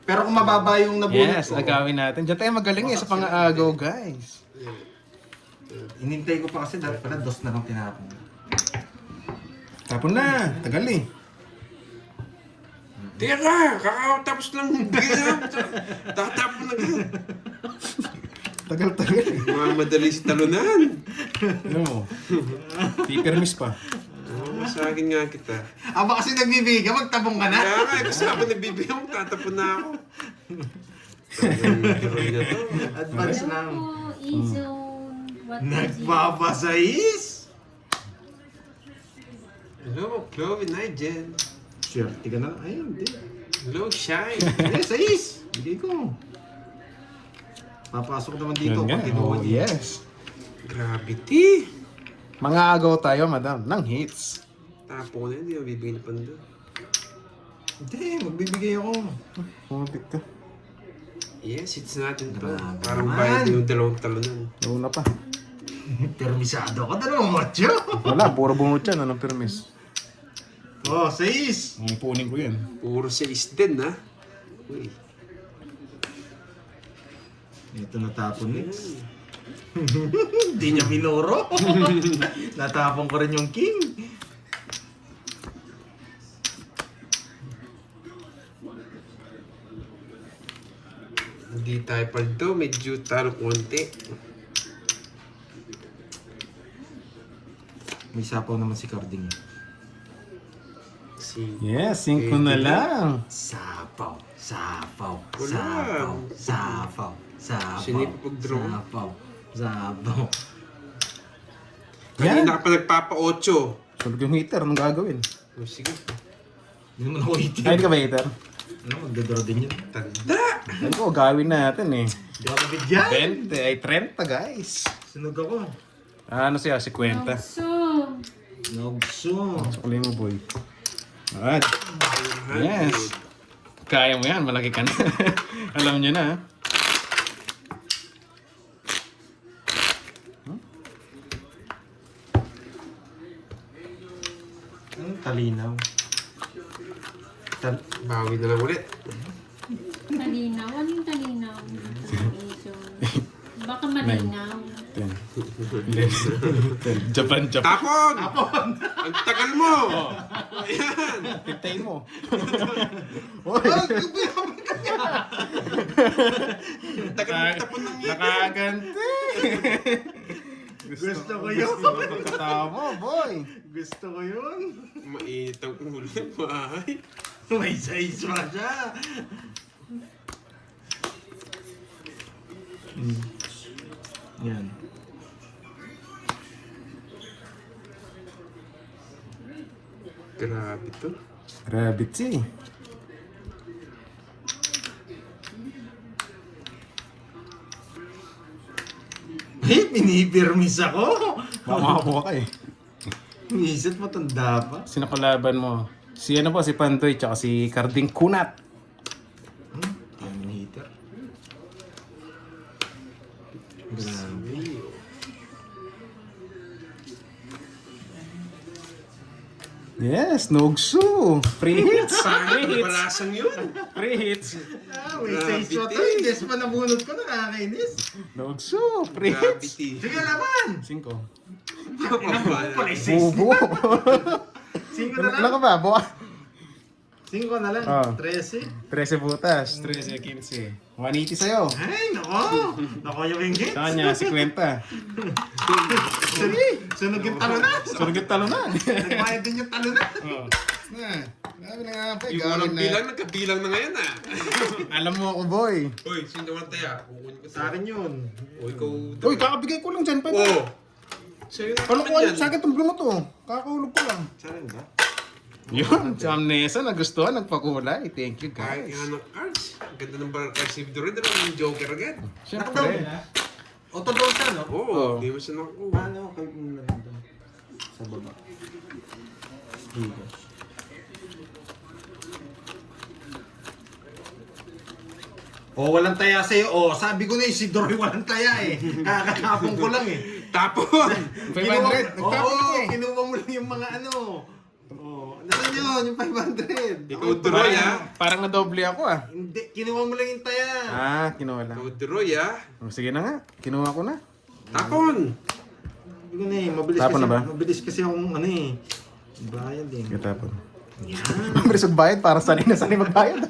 Pero kung mababa yung nabunot Yes, ko, agawin natin. Diyan tayo magaling eh sa pang-aagaw, guys. inintay ko pa kasi dapat pala dos na lang tinapon. Tapon na, tagal eh. Teka! Kakatapos lang bigyan. Tatapon na gano'n. Tagal eh. Madali si talunan. Ano mo? Pipermis pa. Oo, sa akin nga kita. Aba kasi nagbibigay, magtabong ka na. Kaya nga, kasi ako nagbibigyan, tatapon na ako. Tagal na to. Advance Alam lang. ko, E-zone. What is it? Nagbabasais! Hello, Chloe, Nigel. Sure, tiga na. Ay, hindi. Hello, Shine. Yes, sais! Bigay ko. Papasok naman dito. Yun nga. Pag kinuha Oh, niya. yes. Gravity. Mga agaw tayo, madam, ng hits. Tapo na, hindi mabibigyan pa doon. Hindi, magbibigay ako. Pumuntik ka. Yes, it's natin to. Grabe Parang naman. bayad yung dalawang talunan. Una pa. Termisado ka, dalawang macho. Wala, puro bungot yan, anong permis. Oh, sais! Ang ipunin ko yan. Puro sa din, ha? Uy. Ito natapon next. Hindi niya minoro. Natapon ko rin yung king. Hindi tayo paldo, medyo talo konti. May sapaw naman si Carding. Yes, 5 na lang. Sapaw, sapaw, Wala. sapaw, sapaw, sapaw, Sinipag-draw. sapaw, sapaw. Yan. Kanina ka pa nagpapa-8. Sunog yung heater, anong gagawin? Oh, sige. Hindi naman ako itin. Kahit ka ba heater? Ano, magdadraw din yun. Tanda! Ano ko, gawin natin eh. Hindi ako bigyan. 20 ay 30 guys. Sunog ako. Ano siya, 50. So, Nagso. Sukulay mo boy. Alright. Yes. Kaya mo yan, malaki ka na. Alam nyo na. Talinaw. Bawi na lang ulit. talinaw. Ano yung talinaw? E-zone. Baka malinaw. 10. Japan. Tapon! Tapon! Ang tagal mo! Ayan! Pintay mo. Oy, Ang tagal mo tapon ng ngipin. nakaganti. Gusto ko yun. Tama, boy. Gusto ko yun. Mainit ang ulo. Mahay. May size pa siya. Yan. Grabe to. Rabbit si. Eh, pinipirmis ako. Baka makakuha ka eh. Isip matanda pa. Sino kalaban mo? Si ano po, si Pandoy, tsaka si Carding Kunat. Ang heater. Grabe. Yes, Nogsu. Free hits. Sayang, palasang yun. Free hits. May 6 shot to. Yes pa nabunod ko, nakakainis. Nogsu. Free hits. Gravity. Sige laban! 5. Ilang buo pala 6. Bubo. 5 na Ilan lang. ka ba? Buka. 5 na lang. Ah. 13. 13 butas. 13, 15. 180 sa'yo. Ay, nako. Nako yung engage. Sa kanya, 50. Sige, sunog yung talunan. Sunod yung talunan. Nagbayad din yung talunan. Oh. Na. Sabi na nga pa. Yung walang bilang, nagkabilang na ngayon ah. Alam mo ako, boy. Uy, sino naman tayo? Kukunin ko Sa akin yun. O ikaw. Uy, kakabigay ko lang dyan. Pa. Oo. Sa'yo na Ano ko naman ayun? Sa akin itong mo to. Kakahulog ko lang. Sa akin ba? Yun, si Amnesa nagustuhan, nagpakulay. Thank you, Kahit guys. nga ng cards. Ang ganda ng bar cards ni Vidor. Ito yung Joker agad. Siyempre. Auto-draw siya, no? Oo, Oo. di mo siya nakuha. Ano, kayo muna lang doon. Sa baba. Dito. Oh, walang taya sa'yo. Oh, sabi ko na si Dory walang taya eh. Kakakapong ko lang eh. Tapon! 500. Nagtapon ko Oo, eh. kinuha mo lang yung mga ano. Oh, nasan yun? Yung 500. Ikaw, Duroy ah. Parang nadoble ako ah. Hindi, kinuha mo lang yung taya. Ah, kinuha lang. Ikaw, Duroy ah. Oh, sige na nga, kinuha ko na. Tapon! Hindi ko na eh, mabilis Tapon kasi. na ba? Mabilis kasi akong ano eh. Bayad eh. Katapon. Yan. Mabilis magbayad, para sanay na sanay magbayad.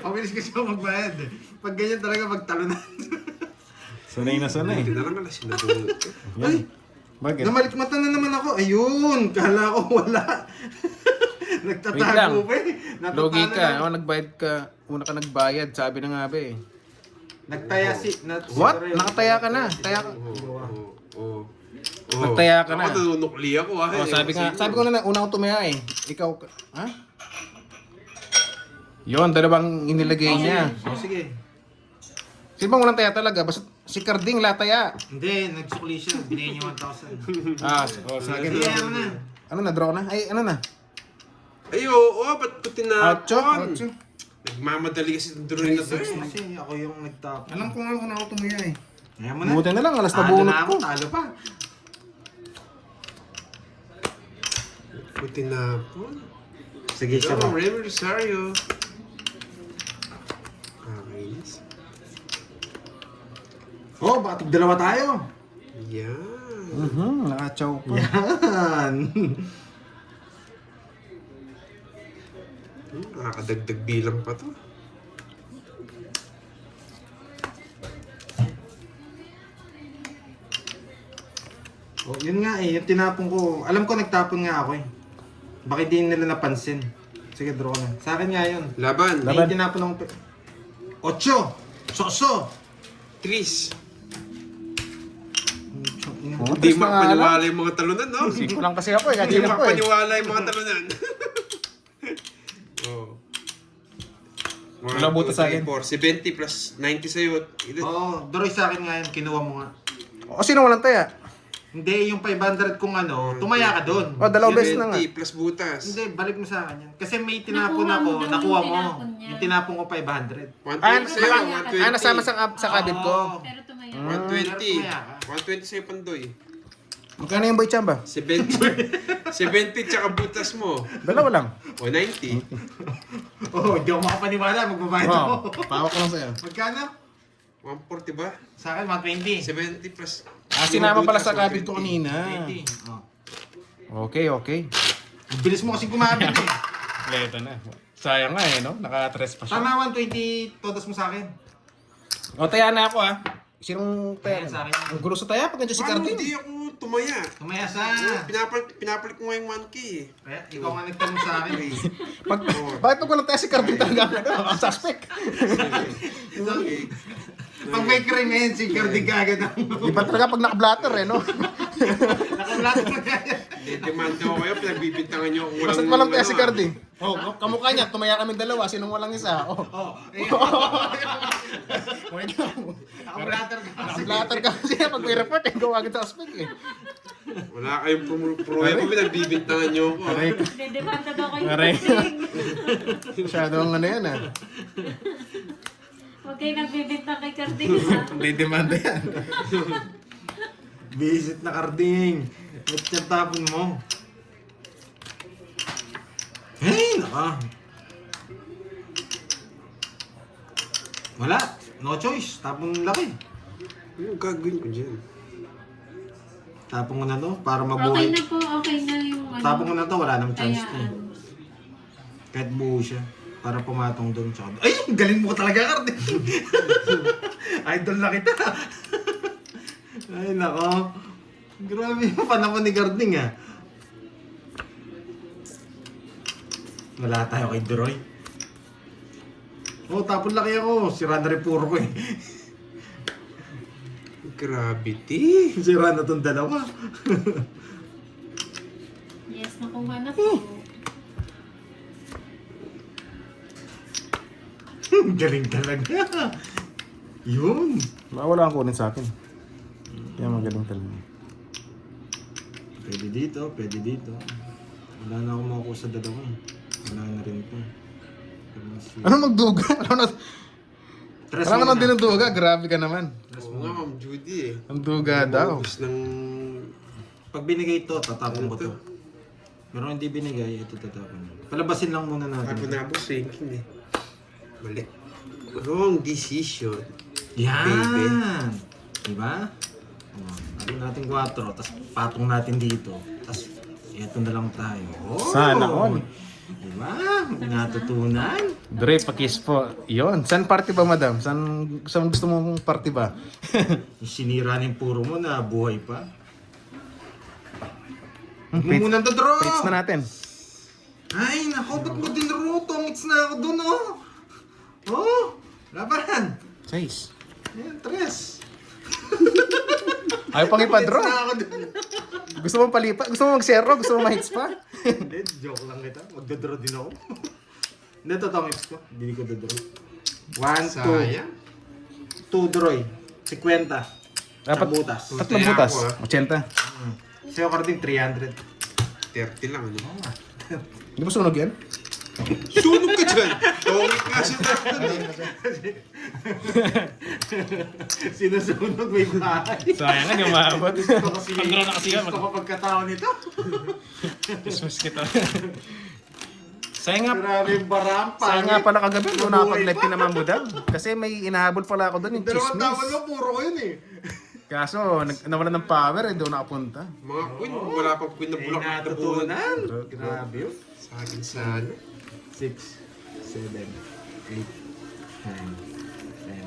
Mabilis kasi ako magbayad eh. Pag ganyan talaga magtalunan. Sanay na sanay. Hindi na lang alas yung nadulot ko. Yan. Bakit? Namalikmata na naman ako. Ayun, kala ko wala. Wait lang. Nagtatago pa eh. Natatalo Logi ka, lang. oh, nagbayad ka. Una ka nagbayad, sabi na nga ba eh. Nagtaya si... What? Nakataya ka na. Taya ka. Oo. Nagtaya ka na. Ako nanunukli ako ah. Oh, sabi ko na una akong tumaya eh. Ikaw, ha? Yon, dalawang inilagay niya. Oh, sige. Sino bang unang taya talaga? Basta si Carding lataya. Hindi, nagsukli siya. Binigyan niya 1,000. Ah, oh, sa akin. Sige, ano na. Ano na, draw na? Ay, ano na? Ay, oo, ba't ko tinapon? Ocho. Nagmamadali kasi ng Duroy na to eh. Kasi ako yung nagtapon. Alam ko nga una ako tumaya eh. Kaya mo na. Buti na lang, alas na Talo bunot na ako, ko. talo pa. Ko tinapon. Sige, siya Ikaw, ba? Remy Rosario. Kakainis. Oh, baka dalawa tayo. Yan. Nakachaw pa. Yan. Nakakadagdag bilang pa to. Oh, yun nga eh, yung tinapon ko. Alam ko nagtapon nga ako eh. Bakit di nila napansin? Sige, draw na. Sa akin nga yun. Laban. May tinapon akong... 8! Soso! Tris. Oh, Hindi tres na nga lang. makapaniwala yung mga talunan, no? Siko lang kasi ako eh, Hindi kanina ko eh. makapaniwala yung mga talunan. Oh. Wala butas sa akin. 70 plus 90 sa'yo. Oo, Doroy sa akin nga yun. Kinuha mo nga. O, sino walang taya? Hindi, yung 500 kung ano, tumaya ka doon. O, dalawang beses na nga. 70 plus butas. Hindi, balik mo sa akin yan. Kasi may tinapon Nakuha mo ako, daw nakuha yung mo. tinapon niya. Yung tinapon ko 500. 120 sa'yo, Ah, nasama sa kabit ko. Oo. Pero tumaya. 120. Tumaya ka. 120 sa'yo, Pandoy. Magkano yung boy chamba? 70. 70 tsaka butas mo. Dalawa lang. O 90. Oo, hindi ako makapaniwala. Magbabayad Oo, ako. pahawak ko lang sa'yo. Magkano? 140 ba? Sa akin, 120. 70 plus. Ah, sinama pala butas, sa kabit ko 120. kanina. 20. Oh. Okay, okay. Ang bilis mo kasi kumabit eh. Leto na. Sayang nga eh, no? Naka-tres pa siya. Tama 120 todas mo sa akin. O, taya na ako ah. Sinong taya? Ayan, sa akin. Ang gulo sa taya pag nandiyan si Paano Carding. hindi ako tumaya? Tumaya sa... Pinapalit ko nga yung 1K eh. Kaya, ikaw nga nagtanong sa akin eh. Bakit pag walang taya si Carding talaga ang suspect? Pag may krimen, si Cardi kagad ang... Iba talaga pag naka-blatter eh, no? Nakablato na kaya. Demanda ko kayo, pinagbibintangan nyo kung walang... Basta walang taya si ano, Carding. Oh, kamukha niya, tumaya kami dalawa, sinong walang isa? Oh. Oh, eh, Wait lang. nakablatter ka kasi. Naka-blatter ka kasi pag may report, eh, gawa agad suspect eh. Wala kayong pruweba, pinagbibintangan nyo ako. Aray, Dedemanda daw kayo. Aray. masyadong ano yan ah. Huwag kayo nagbibintang kay Carding ha. May demanda yan. Visit na Carding. Ba't yung tapon mo? Hey, naka. Wala. No choice. Tapong laki. Ano gagawin ko dyan? Tapong ko na to para Okay mabuhay. na po, okay na yung ano. Tapong ko na to, wala nang chance to. Kayaan. Kahit buo siya. Para pumatong doon. Tsaka... Ay! Galing mo talaga, Card. Idol na kita. Ay, nako. Grabe yung panahon ni Garding, ah. Wala tayo kay Duroy. Oh, tapon laki ako. Sira na rin puro ko eh. Gravity. Sira na tong dalawa. Yes, nakuha na po. Galing talaga. Yun. Wala kang kunin sa akin. Kaya magaling talaga. Pwede dito, pwede dito. Wala na akong makukuha sa dalawa eh. Wala na rin ito. Ano magduga? Ano na? Tres Parang muna. naman dinuduga. Grabe ka naman. Oo nga, Ma'am Judy eh. Ang duga daw. Ubus ng... Pag binigay ito, tatapon ko to. Pero hindi binigay, ito tatapon. Palabasin lang muna natin. Ako na boss ranking eh. Mali. Wrong decision. Yan! Baby. Diba? Lagyan natin 4, tapos patong natin dito. Tapos, ito na lang tayo. Oh! Sana all. Diba? Natutunan. Dre, pakis po. Yun. San party ba, madam? Saan gusto mong party ba? Yung sinira ng puro mo na buhay pa. Pits Mumunan to, draw! na natin. Ay, nako, ba't mo dinro? Tongits na ako dun, oh! Oh! Laban! 6. Ayan, 3. Ayaw pang ipa-draw. Na ako dun. Gusto mong palipat? Gusto mong mag-zero? Gusto mong ma-hits pa? Hindi, joke lang kita. Magdodraw din ako. Hindi, totongits ko. Hindi ko dodraw. 1, 2. Sayang. 2 droy. 50. Dapat butas. tatlong Kaya butas. ako, 80. Sa'yo Carding, 300. 30 lang ano. Hindi mo sunog yan? Sunog ka dyan! Tongit nga siya dyan eh. Sinusunog may bahay. Sayang nga, umabot. Gusto ko kasi, Ang gano'n na kasi yan. gusto ko pagkatao nito. Christmas kita. Sayang nga, Grabe yung barampa. sayang nga pala kagabi. Doon nakapag-live ka naman, Budang. Kasi may inahabol pala ako doon, yung Dalawang tawag chismis. mo, puro ko yun eh. Kaso, nawala ng power, doon nakapunta. Mga queen, wala pang queen na Ay, bulak na natutunan. Grabe yun. Sa akin sana. 6, 7, 8, 9, 10,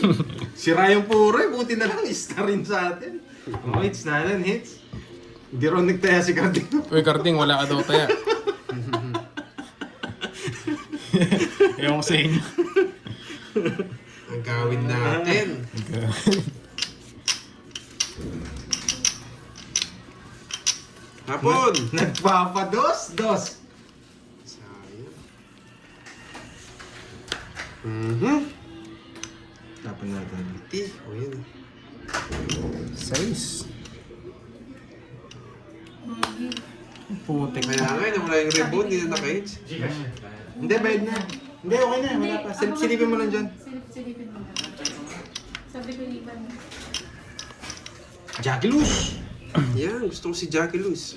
11. Sira yung puro eh. Buti na lang star rin sa atin. Oh, hits na lang, hits. Hindi rin nagtaya si Carding. Uy, Karding, wala ka daw taya. Ewan ko sa inyo. Ang gawin natin. Hapon! Nagpapados, dos. Sayang. Mhm. Tapon natin. Ti, o yun. 6. Putik. Kaya nga, nawala yung rebound, hindi na naka-hits. Hindi, bayad na. Hindi, okay na. Wala pa. Silipin mo lang dyan. Silipin mo na. Sabi ko liban. Jackie Luz. Yan, gusto ko si Jackie Luz.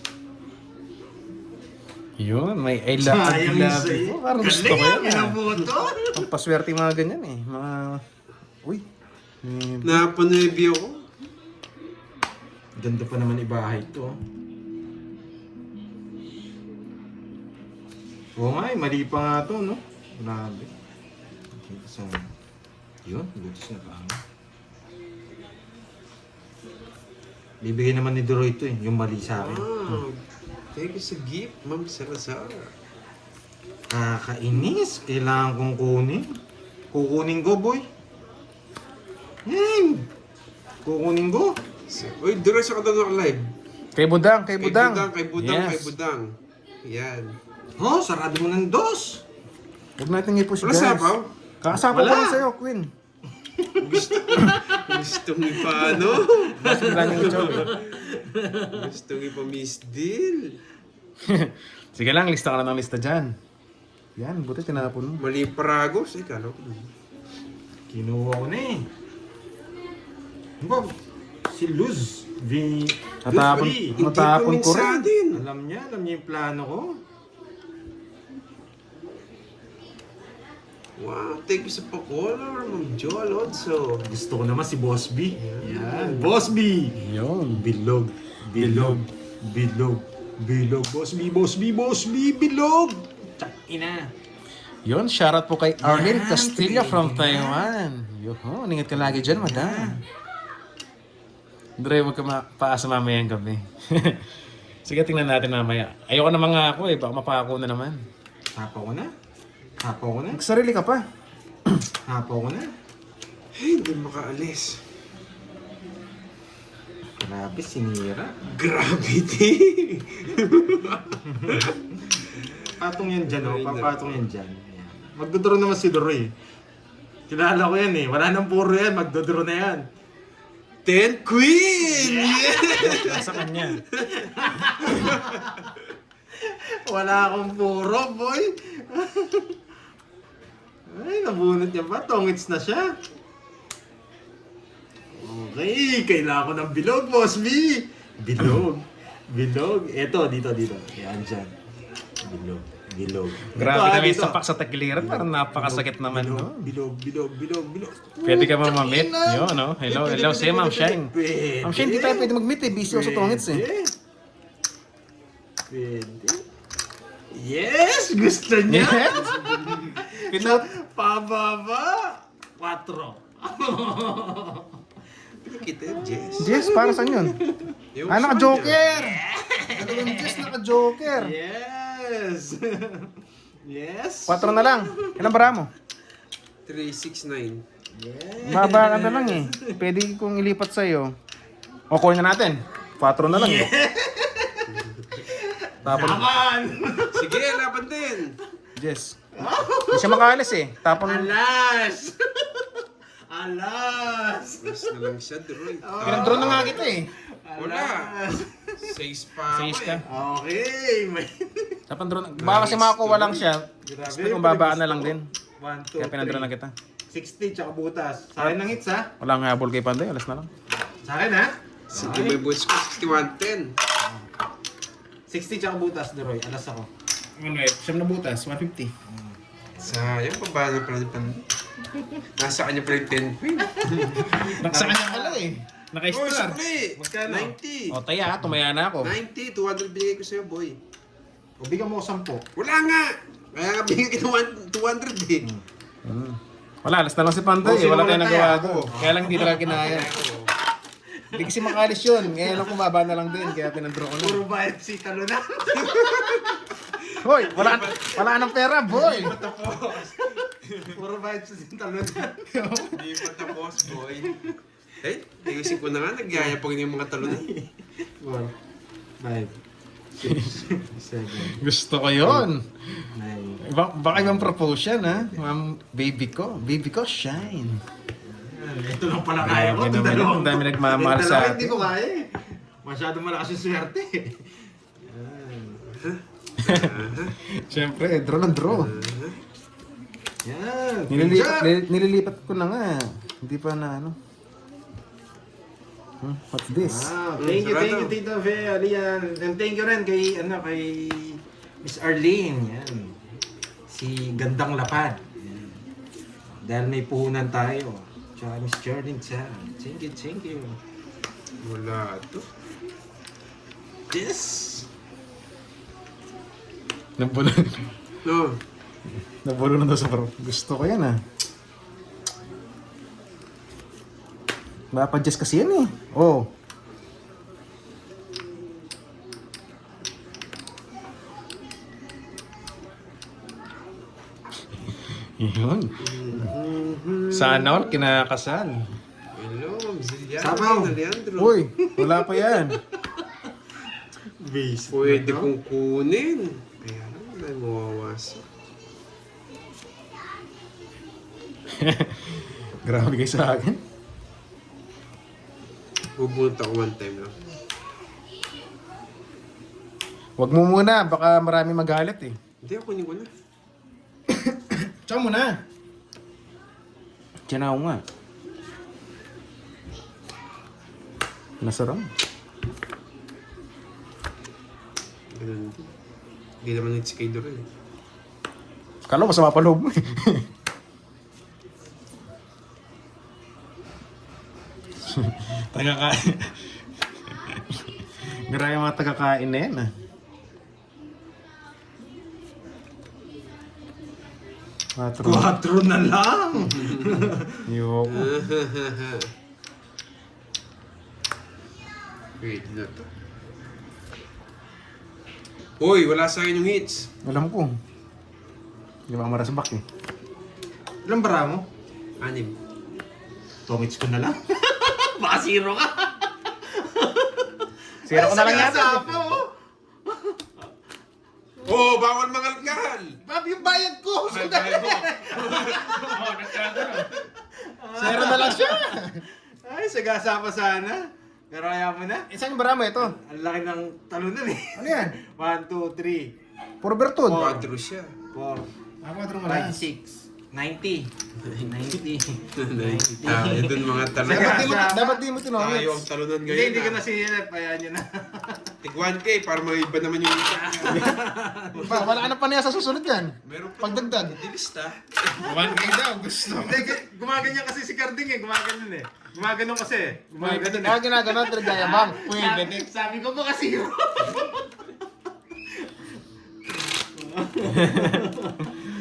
Yun, may I love Sayang love isa you. Parang gusto Galing ko yan, yan. pinaboto. Ang paswerte yung mga ganyan eh. Mga... Uy. Napanuebi ako. Ganda pa naman ibahay to. Oo nga eh, mali pa nga to, no? Grabe. Okay, so, yun, butis na pa. Bibigyan naman ni Duroy ito eh, yung mali sa akin. Wow. Thank you sa gift, Ma'am Salazar. Kakainis, kailangan kong kunin. Kukunin ko, boy. Yan! Kukunin ko. Uy, diretso ka doon live. Kay Budang, kay Kay Budang. Budang, kay Budang, Yes. kay Budang. Yan. Oh, sarado mo ng dos. Huwag natin i-push Wala guys. sapaw? Kakasapaw Wala. ko lang sa'yo, Queen. Gusto mo pa, ano? Mas lang yung joke. Gusto mo pa Miss Deal. Sige lang, lista ka na ng lista dyan. Yan, buti tinapon mo. Mali paragos. Kala ko. Kinuha ko na eh. Bob, Si Luz. Natapon, Hindi natapon ko rin. minsan din. Alam niya yung plano ko. Wow, thank you sa pa-color, Ma'am Jo Alonso. Gusto ko naman si Boss B. Yan. Boss B! Yun. Bilog. Bilog. Bilog. Bilog. Boss B, Boss B, Boss B, bilog! Tsak ina. Yun, shoutout po kay Arlene Yan, Castillo from yan. Taiwan. Yun, ingat ka lagi dyan, madam. Dre, huwag ka paasa mamayang gabi. Sige, tingnan natin mamaya. Ayoko na mga ako eh, baka mapako na naman. Hapaw ko na. Hapaw ko na. Sarili ka pa. Hapaw ko na. Ay, hindi makaalis. Grabe, sinira. Gravity! Patong yan dyan, oh. Papatong yan dyan. Yan. Magdodoro naman si Doroy. Kilala ko yan eh. Wala nang puro yan. Magdodoro na yan. 10 Queen! Yeah! Nasa kanya. Wala akong puro, boy. Ay, nabunot niya ba? Tongits na siya. Okay, kailangan ko ng bilog, Boss B. Bilog. Bilog. Eto, dito. Yan, dyan. Bilog. Bilog. Grabe na may dito. sapak sa tagiliran. Parang napakasakit naman, no? Bilog. Pwede ka ba ma-meet? Yun, no? Hello, say Ma'am Shine. Pwede. Ma'am Shine, di tayo pwede mag-meet eh. Busy ako sa tongits eh. Pwede. Yes! Gusto niya! Yes! Pinat... Pababa! 4. Kita yun, Jess. Jess, para saan yun? Yung Ah, sa naka-joker! Dalawang Jess, naka-joker. Yes! Yes! 4 na lang. Ilang bara mo? kanya. 369. Yes! Baba ka na lang eh. Pwede kong ilipat sa'yo. O, kunin na natin. 4 na lang eh. Tapon. Naman! Sige, laban din. Jess. Hindi siya makaalis eh. Tapon. Alas! Alas! Mas na lang siya, Droy. Pinag-draw na nga kita eh. Wala. 6 pa ako 6 ka. Okay! May... Tapon draw na. Baka kasi makakuha lang siya. Gusto kong babaan na lang din. 1, 2, Kaya pinag-draw na kita. 60 tsaka butas. Sa akin ng hits ha? Wala nga habol kay Panday. Alas na lang. Sa akin ha? Sige, may voice ko. 6110. 60 tsaka butas, Deroy. Alas ako. Ano eh? Siyam na butas. 150. Sayang, pabahan pala ni Panday. Nasa kanya pala yung 10 Queen. Sa kanya pala eh. Oh, Naka-star. sakli. Magkano? 90. O, taya. Tumaya na ako. 90. 200 binigay ko sa'yo, boy. O bigyan mo ko 10. Wala nga. Kaya nga binigay kita 200 eh. Wala, alas na lang si Panday. O, sino Wala tayong ulit nagawa kaya? ko. Kaya lang hindi talaga kinaya. Hindi kasi makalis yun. Ngayon lang kumaba na lang din. Kaya pinag-draw ko na. Puro bayad si Talunan. Hoy, wala nang pera, boy. Puro bayad si Talunan. Hindi pa tapos, boy. Eh, ayusin ko na nga. Nagyaya pa yung mga talunan. 4, 5, 6, 7, Gusto ko yun. 9. Baka ibang propose yan, ha? Ma'am, baby ko, shine. Ito lang pala kaya ko. Grabe Itong naman yun. dalawang. Ang dami nagmamahal Itong sa dalawa, atin. Hindi ko kaya eh. Masyadong malakas yung swerte. Siyempre, draw ng draw. Yan. Nililipat ko na nga. Hindi pa na ano. What's this? Wow, thank you, Tito Fe, Alian. And thank you rin kay, kay Miss Arlene. Yan. Si Gandang Lapad. Yan. Dahil may puhunan tayo. Tsaka Miss Jordan Chan. Thank you. Wala to. Yes! Nabulo. No. Nabulo na daw sa pro. Gusto ko yan, ha? Mapadyas kasi yan, eh. Oh. Yun. Sana all kinakasal. Hello, Ma'am Zilian. Sabaw. Leandro. Uy, wala pa yan. Base. Pwede kong kunin. Kaya lang, wala mawawasan. Grabe kayo sa akin. Bubunot ako one time lang. Huwag mo muna, baka marami magalit eh. Hindi, ako kunin ko na. Tsaka mo na. Tiyan ako nga. Nasarang. Ganun din. Hindi naman yung si Kaidor eh. Kala ko masama pa loob mo eh. Tagakain. Grabe yung mga tagakain na yan ah. Matro. 4 na lang. Yoko. Wait, na to. Hoy, wala sa akin yung hits. Alam ko. Hindi ba marasbak eh. Ilang bara mo? 6. Tongits ko na lang. Baka zero ka. Zero ko na lang yata. Sagasa pa, oh. Oh, bawal mangalkal! Bab, yung bayad ko. Ay, bayad mo. Zero na lang siya. Ay, sagasa pa sana. Pero kaya mo na. Isang bara mo ito. Ang laki ng talunan eh. Ano yan? 1, 2, 3, Puro bertud. Quadro siya. 4, Ah, 4 mo 5, lang. 6, 90. 90. Tayo dun mga talunan. Dapat di mo tinongit. Tayo ang talunan Hindi, ngayon. hindi ko na sinilip. Ayan yun na. Tig 1K para may iba naman yung isa. Wala ka na pa niya sa susunod yan. Meron pa. Pagdagdag. Dilista. 1K daw, gusto. Hindi, gumaganyan kasi si Carding eh. Gumaganyan eh. Gumaganon kasi. Gumaganon Kaya ginaganon, tinagayabang. Pwede din. Sabi ko pa kasi yun.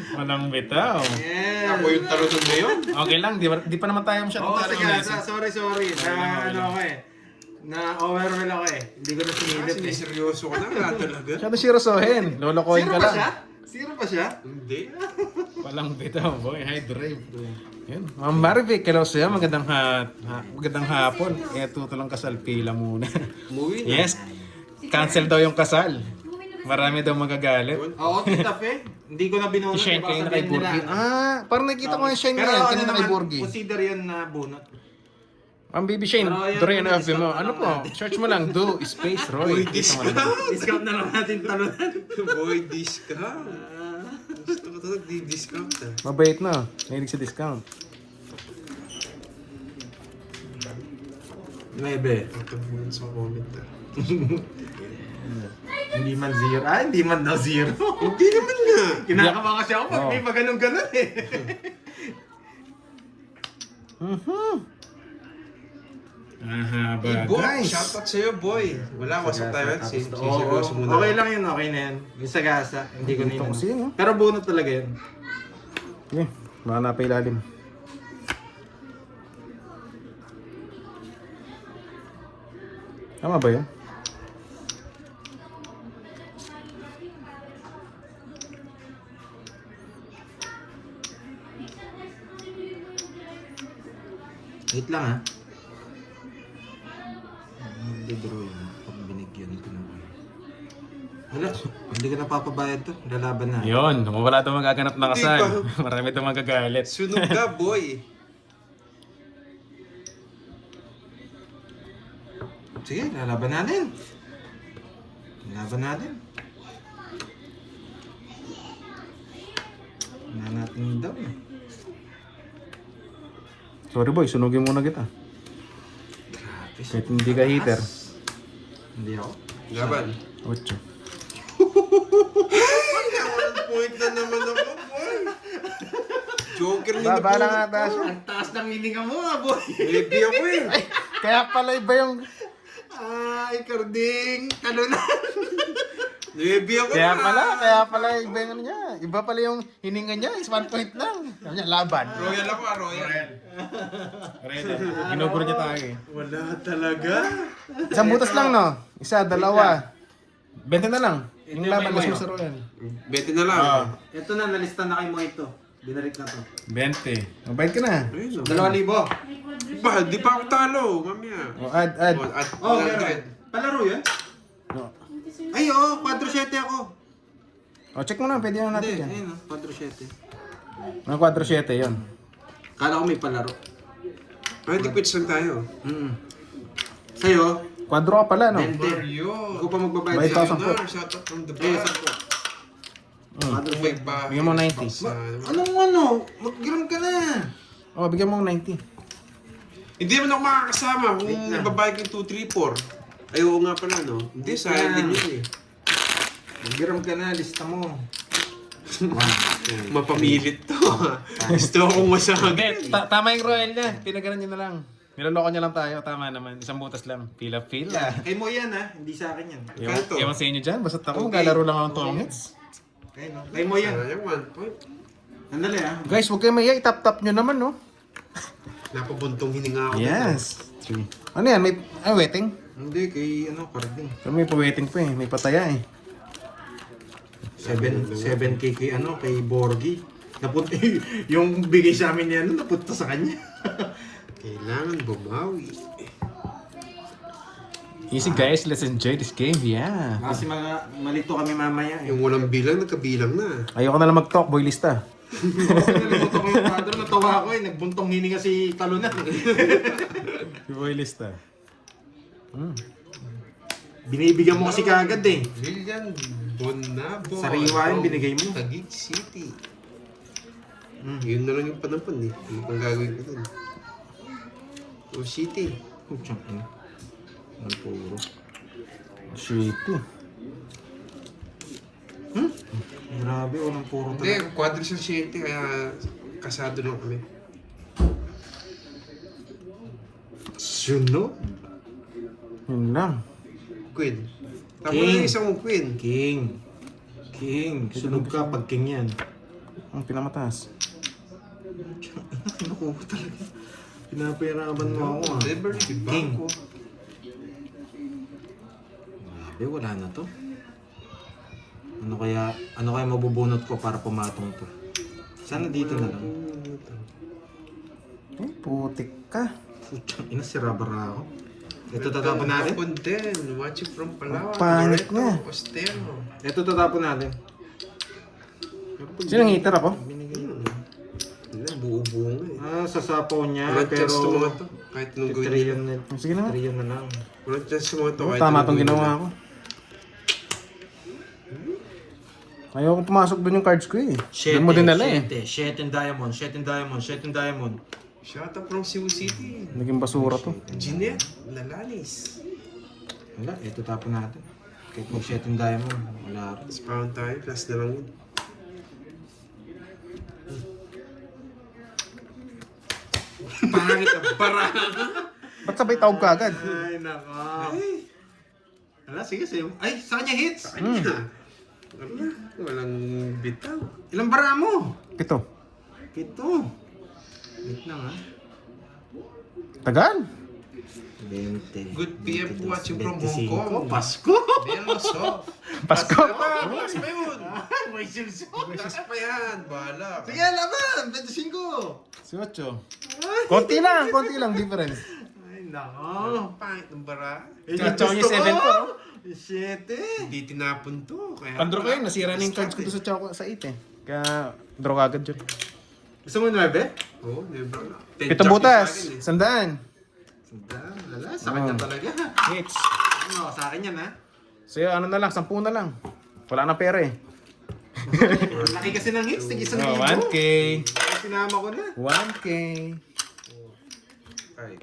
Walang bitaw. Yes. Ako yung talunan ngayon. Okay lang, di pa naman tayo masyadong Oo, talo. sige. Sorry. Ano ako eh. Na overwhelm ako eh. Hindi ko na sinilip eh. Siniseryoso ka na. Wala talaga. Masyado sirosohin. Lolokohin Zero ka pa lang. siya? Zero pa siya? Hindi. Walang bitaw, boy. High drive. Yun. Ma'am Marivic, hello sa'yo. Magandang hapon. Ito lang kasal pila muna. Umuwi na. Yes. Cancel daw yung kasal. Marami daw magagalit. Oo, titap eh. Hindi ko na binunot. Si Shane Baka kayo na sabihin kay Burgi. nila, Ah, parang nakikita ko yung Shane Pero ngayon. ano Kanina kay naman, Burgi. consider yun na bunot. Ang baby Shane, Pero ayan, Dorian discount FB mo. na Ano lang po? natin. Search mo lang, do space Roy. Uy, Kita mo lang. Discount na lang natin talunan. Boy, discount. Gusto ko ito nag-discount ah. Mabait na. Mahilig sa discount. 9. Pagkabunan sa comment ah. Hindi man zero. Ah, hindi man daw zero. Hindi naman nga. Kinakaba kasi ako pag may ganun-ganun eh. Aha, Hey, boy, shoutout sa'yo, boy. Wala ko sa tayo. Seryoso muna. Okay lang yun, okay na yan. Yung sagasa, hindi ko na Ito yun. kasi, no? Pero bunot talaga yun. Okay, baka napailalim. Tama ba yun? Wait lang ha. Hindi-draw yun. Pag binigyan ko na. Wala, hindi ko napapabayad to. Lalaban na. Yun, wala daw magaganap na kasal. Hindi Marami daw magagalit. Sunog ka, boy. Sige, lalaban natin. Lalaban natin. Wala natin daw eh. Sorry boy, sunugin muna kita. Grabe. Kahit hindi ka heater. Hindi ako. Laban. 8. One point na naman ako, boy. Joker ni Baba lang ata siya. Ang taas ng hininga mo ah, boy. Baby ako eh. Kaya pala iba yung... Ay, Carding. Talunan. Baby ako Kaya pala iba yung ano niya. Iba pala yung hininga niya. Is 1 point lang. Sabi niya, laban. Royal ako, Royal. Ginuguro niya tayo eh. Wala talaga. Isang butas lang no? Isa, dalawa. 20 na lang. Yung Ito laban, yung gas mo may sa Royal. 20 na lang. Ito na, nalista na kay mo ito. Binarik na to. 20. Mabait ka na. Ayun, 2,000. Ba, di pa ako talo, mamaya. O, add. At Oh, 100. meron. Palaro yun? O, Ay, oo, 4-7 ako. o, check mo na. Pwede na natin Hindi, yan. ayun oh, 4-7. Mga 4-7 yun. Kala ko may palaro. Ay, di quits lang tayo. Sa'yo, Quadro ka pala, no? 20. Mario. Ako pa magbabayad Bayad sa'yo. ka. 10. Sayonara, shout out from the Eh, back. 10. May bahay. Bigyan mo 90. Anong ano? Mag-gram ka na. O, bigyan mo ng 90. Hindi mo na ako makakasama kung Wait lang. babae kang 2, 3, 4. Ay, oo nga pala, no? Hindi, sayang din yun eh. Magbiram ka na, lista mo. Mapamilit to. Gusto akong masama. Hindi, tama yung Royal niya. Pinaganan niya na lang. Niloloko niya lang tayo. Tama naman. Isang butas lang. Pila-pila. Kay mo yan ha, hindi sa akin yan. Ewan, Kanto. ewan sa inyo dyan. Basta ako, Okay. maglalaro lang ako ng 2 hits. Kay, no? Kay mo yan. Sayang 1 point. Andali ha. Guys, huwag kayo maya. Itap-tap nyo naman, no? Napabuntong hininga ako. Yes. 3. Ano yan? May waiting? Hindi, kay carding. Pero may pa-waiting pa eh. May pataya eh. 7K kay kay Borgi. Napunta, yung bigay sa amin niya, napunta sa kanya. Kailangan bumawi. Easy guys, let's enjoy this game. Yeah. Kasi malito kami mamaya eh. Yung walang bilang, nagkabilang na. Ayoko na lang mag-talk, boy lista. Nalimutan ko yung brother, natawa ko eh. Nagbuntong hininga si Talunan. Boy lista. Binibigyan mo kasi kagad eh. William Bonabo. Sariwa yung binigay mo. Taguig City. Yun na lang yung panapan eh. Yung pang gagawin ko dun. O City. Putsang ina. Ang puro. Shit eh. Grabe, walang puro Hindi, talaga. quadris yung City kaya kasado lang kami. Suno? Yun lang. Queen. Tama King. na isang Queen. King. Sunog ka pag king yan. Ang pinamataas. Naku talaga. Pinapahirapan mo ako ah. Never, diba King. ako? Grabe, wala na to. Ano kaya mabubunot ko para pumatong to? Sana dito na lang. Eh, putik ka. Putsang ina, sira-bara ako. Ito tatapon natin? Tapon din. Watching from Palawan. Pangit Loreto, nga. Ostero. Ito tatapon natin. Sinong hitter ako? Binigay mo. Hindi, buo-buo nga eh. Sasapaw niya, Walang pero... chance to mga to. Kahit anong gawin nila. Sige na. Trillion na lang. Walang chance to mga to. kahit Tama anong itong gawin ginawa nila. ko. Ayoko pumasok doon yung cards ko eh. Doon mo dinala eh. 7 diamond. Shout out from Cebu City. Naging basura to. Jeanette Lalanis. Wala, ito tapon natin. Kahit mag 7 diamond, wala rin. Spawn tayo. Plus na lang yun. Pangit ang para. Ba't sabay tawag ka agad? Ay, nako. Wala, sige, sige. Ay, sa kanya hits. Kanya. Wala. Walang bitaw. Ilang bara mo? 7. 7. Wait lang ha. Tagal. 20. Good PM 22, watching from 25. Hong Kong. Pasko! Belo soft. Pasko. Bukas pa yun. May silso. Bukas pa yan. Bahala. Sige, laban! 25! Si Ocho. Konti lang difference. Ay, nako. Pangit ng bara. Tsaka yung 7 po, no? 7. Hindi tinapon to. Kaya Andro ko yun, nasira na yung cards ko doon sa Choco sa 8 eh. Kaya draw agad yun. Gusto mo 9? Oo, never na. 7 butas, 100. Wala, sa kanya talaga. Hits. Ano, sa akin yan ha. Sa'yo ano na lang, 10 na lang. Wala na pera eh. Laki kasi ng hits, tig isang Oh, libo. 1K. Sinama ko na. 1K. Ay.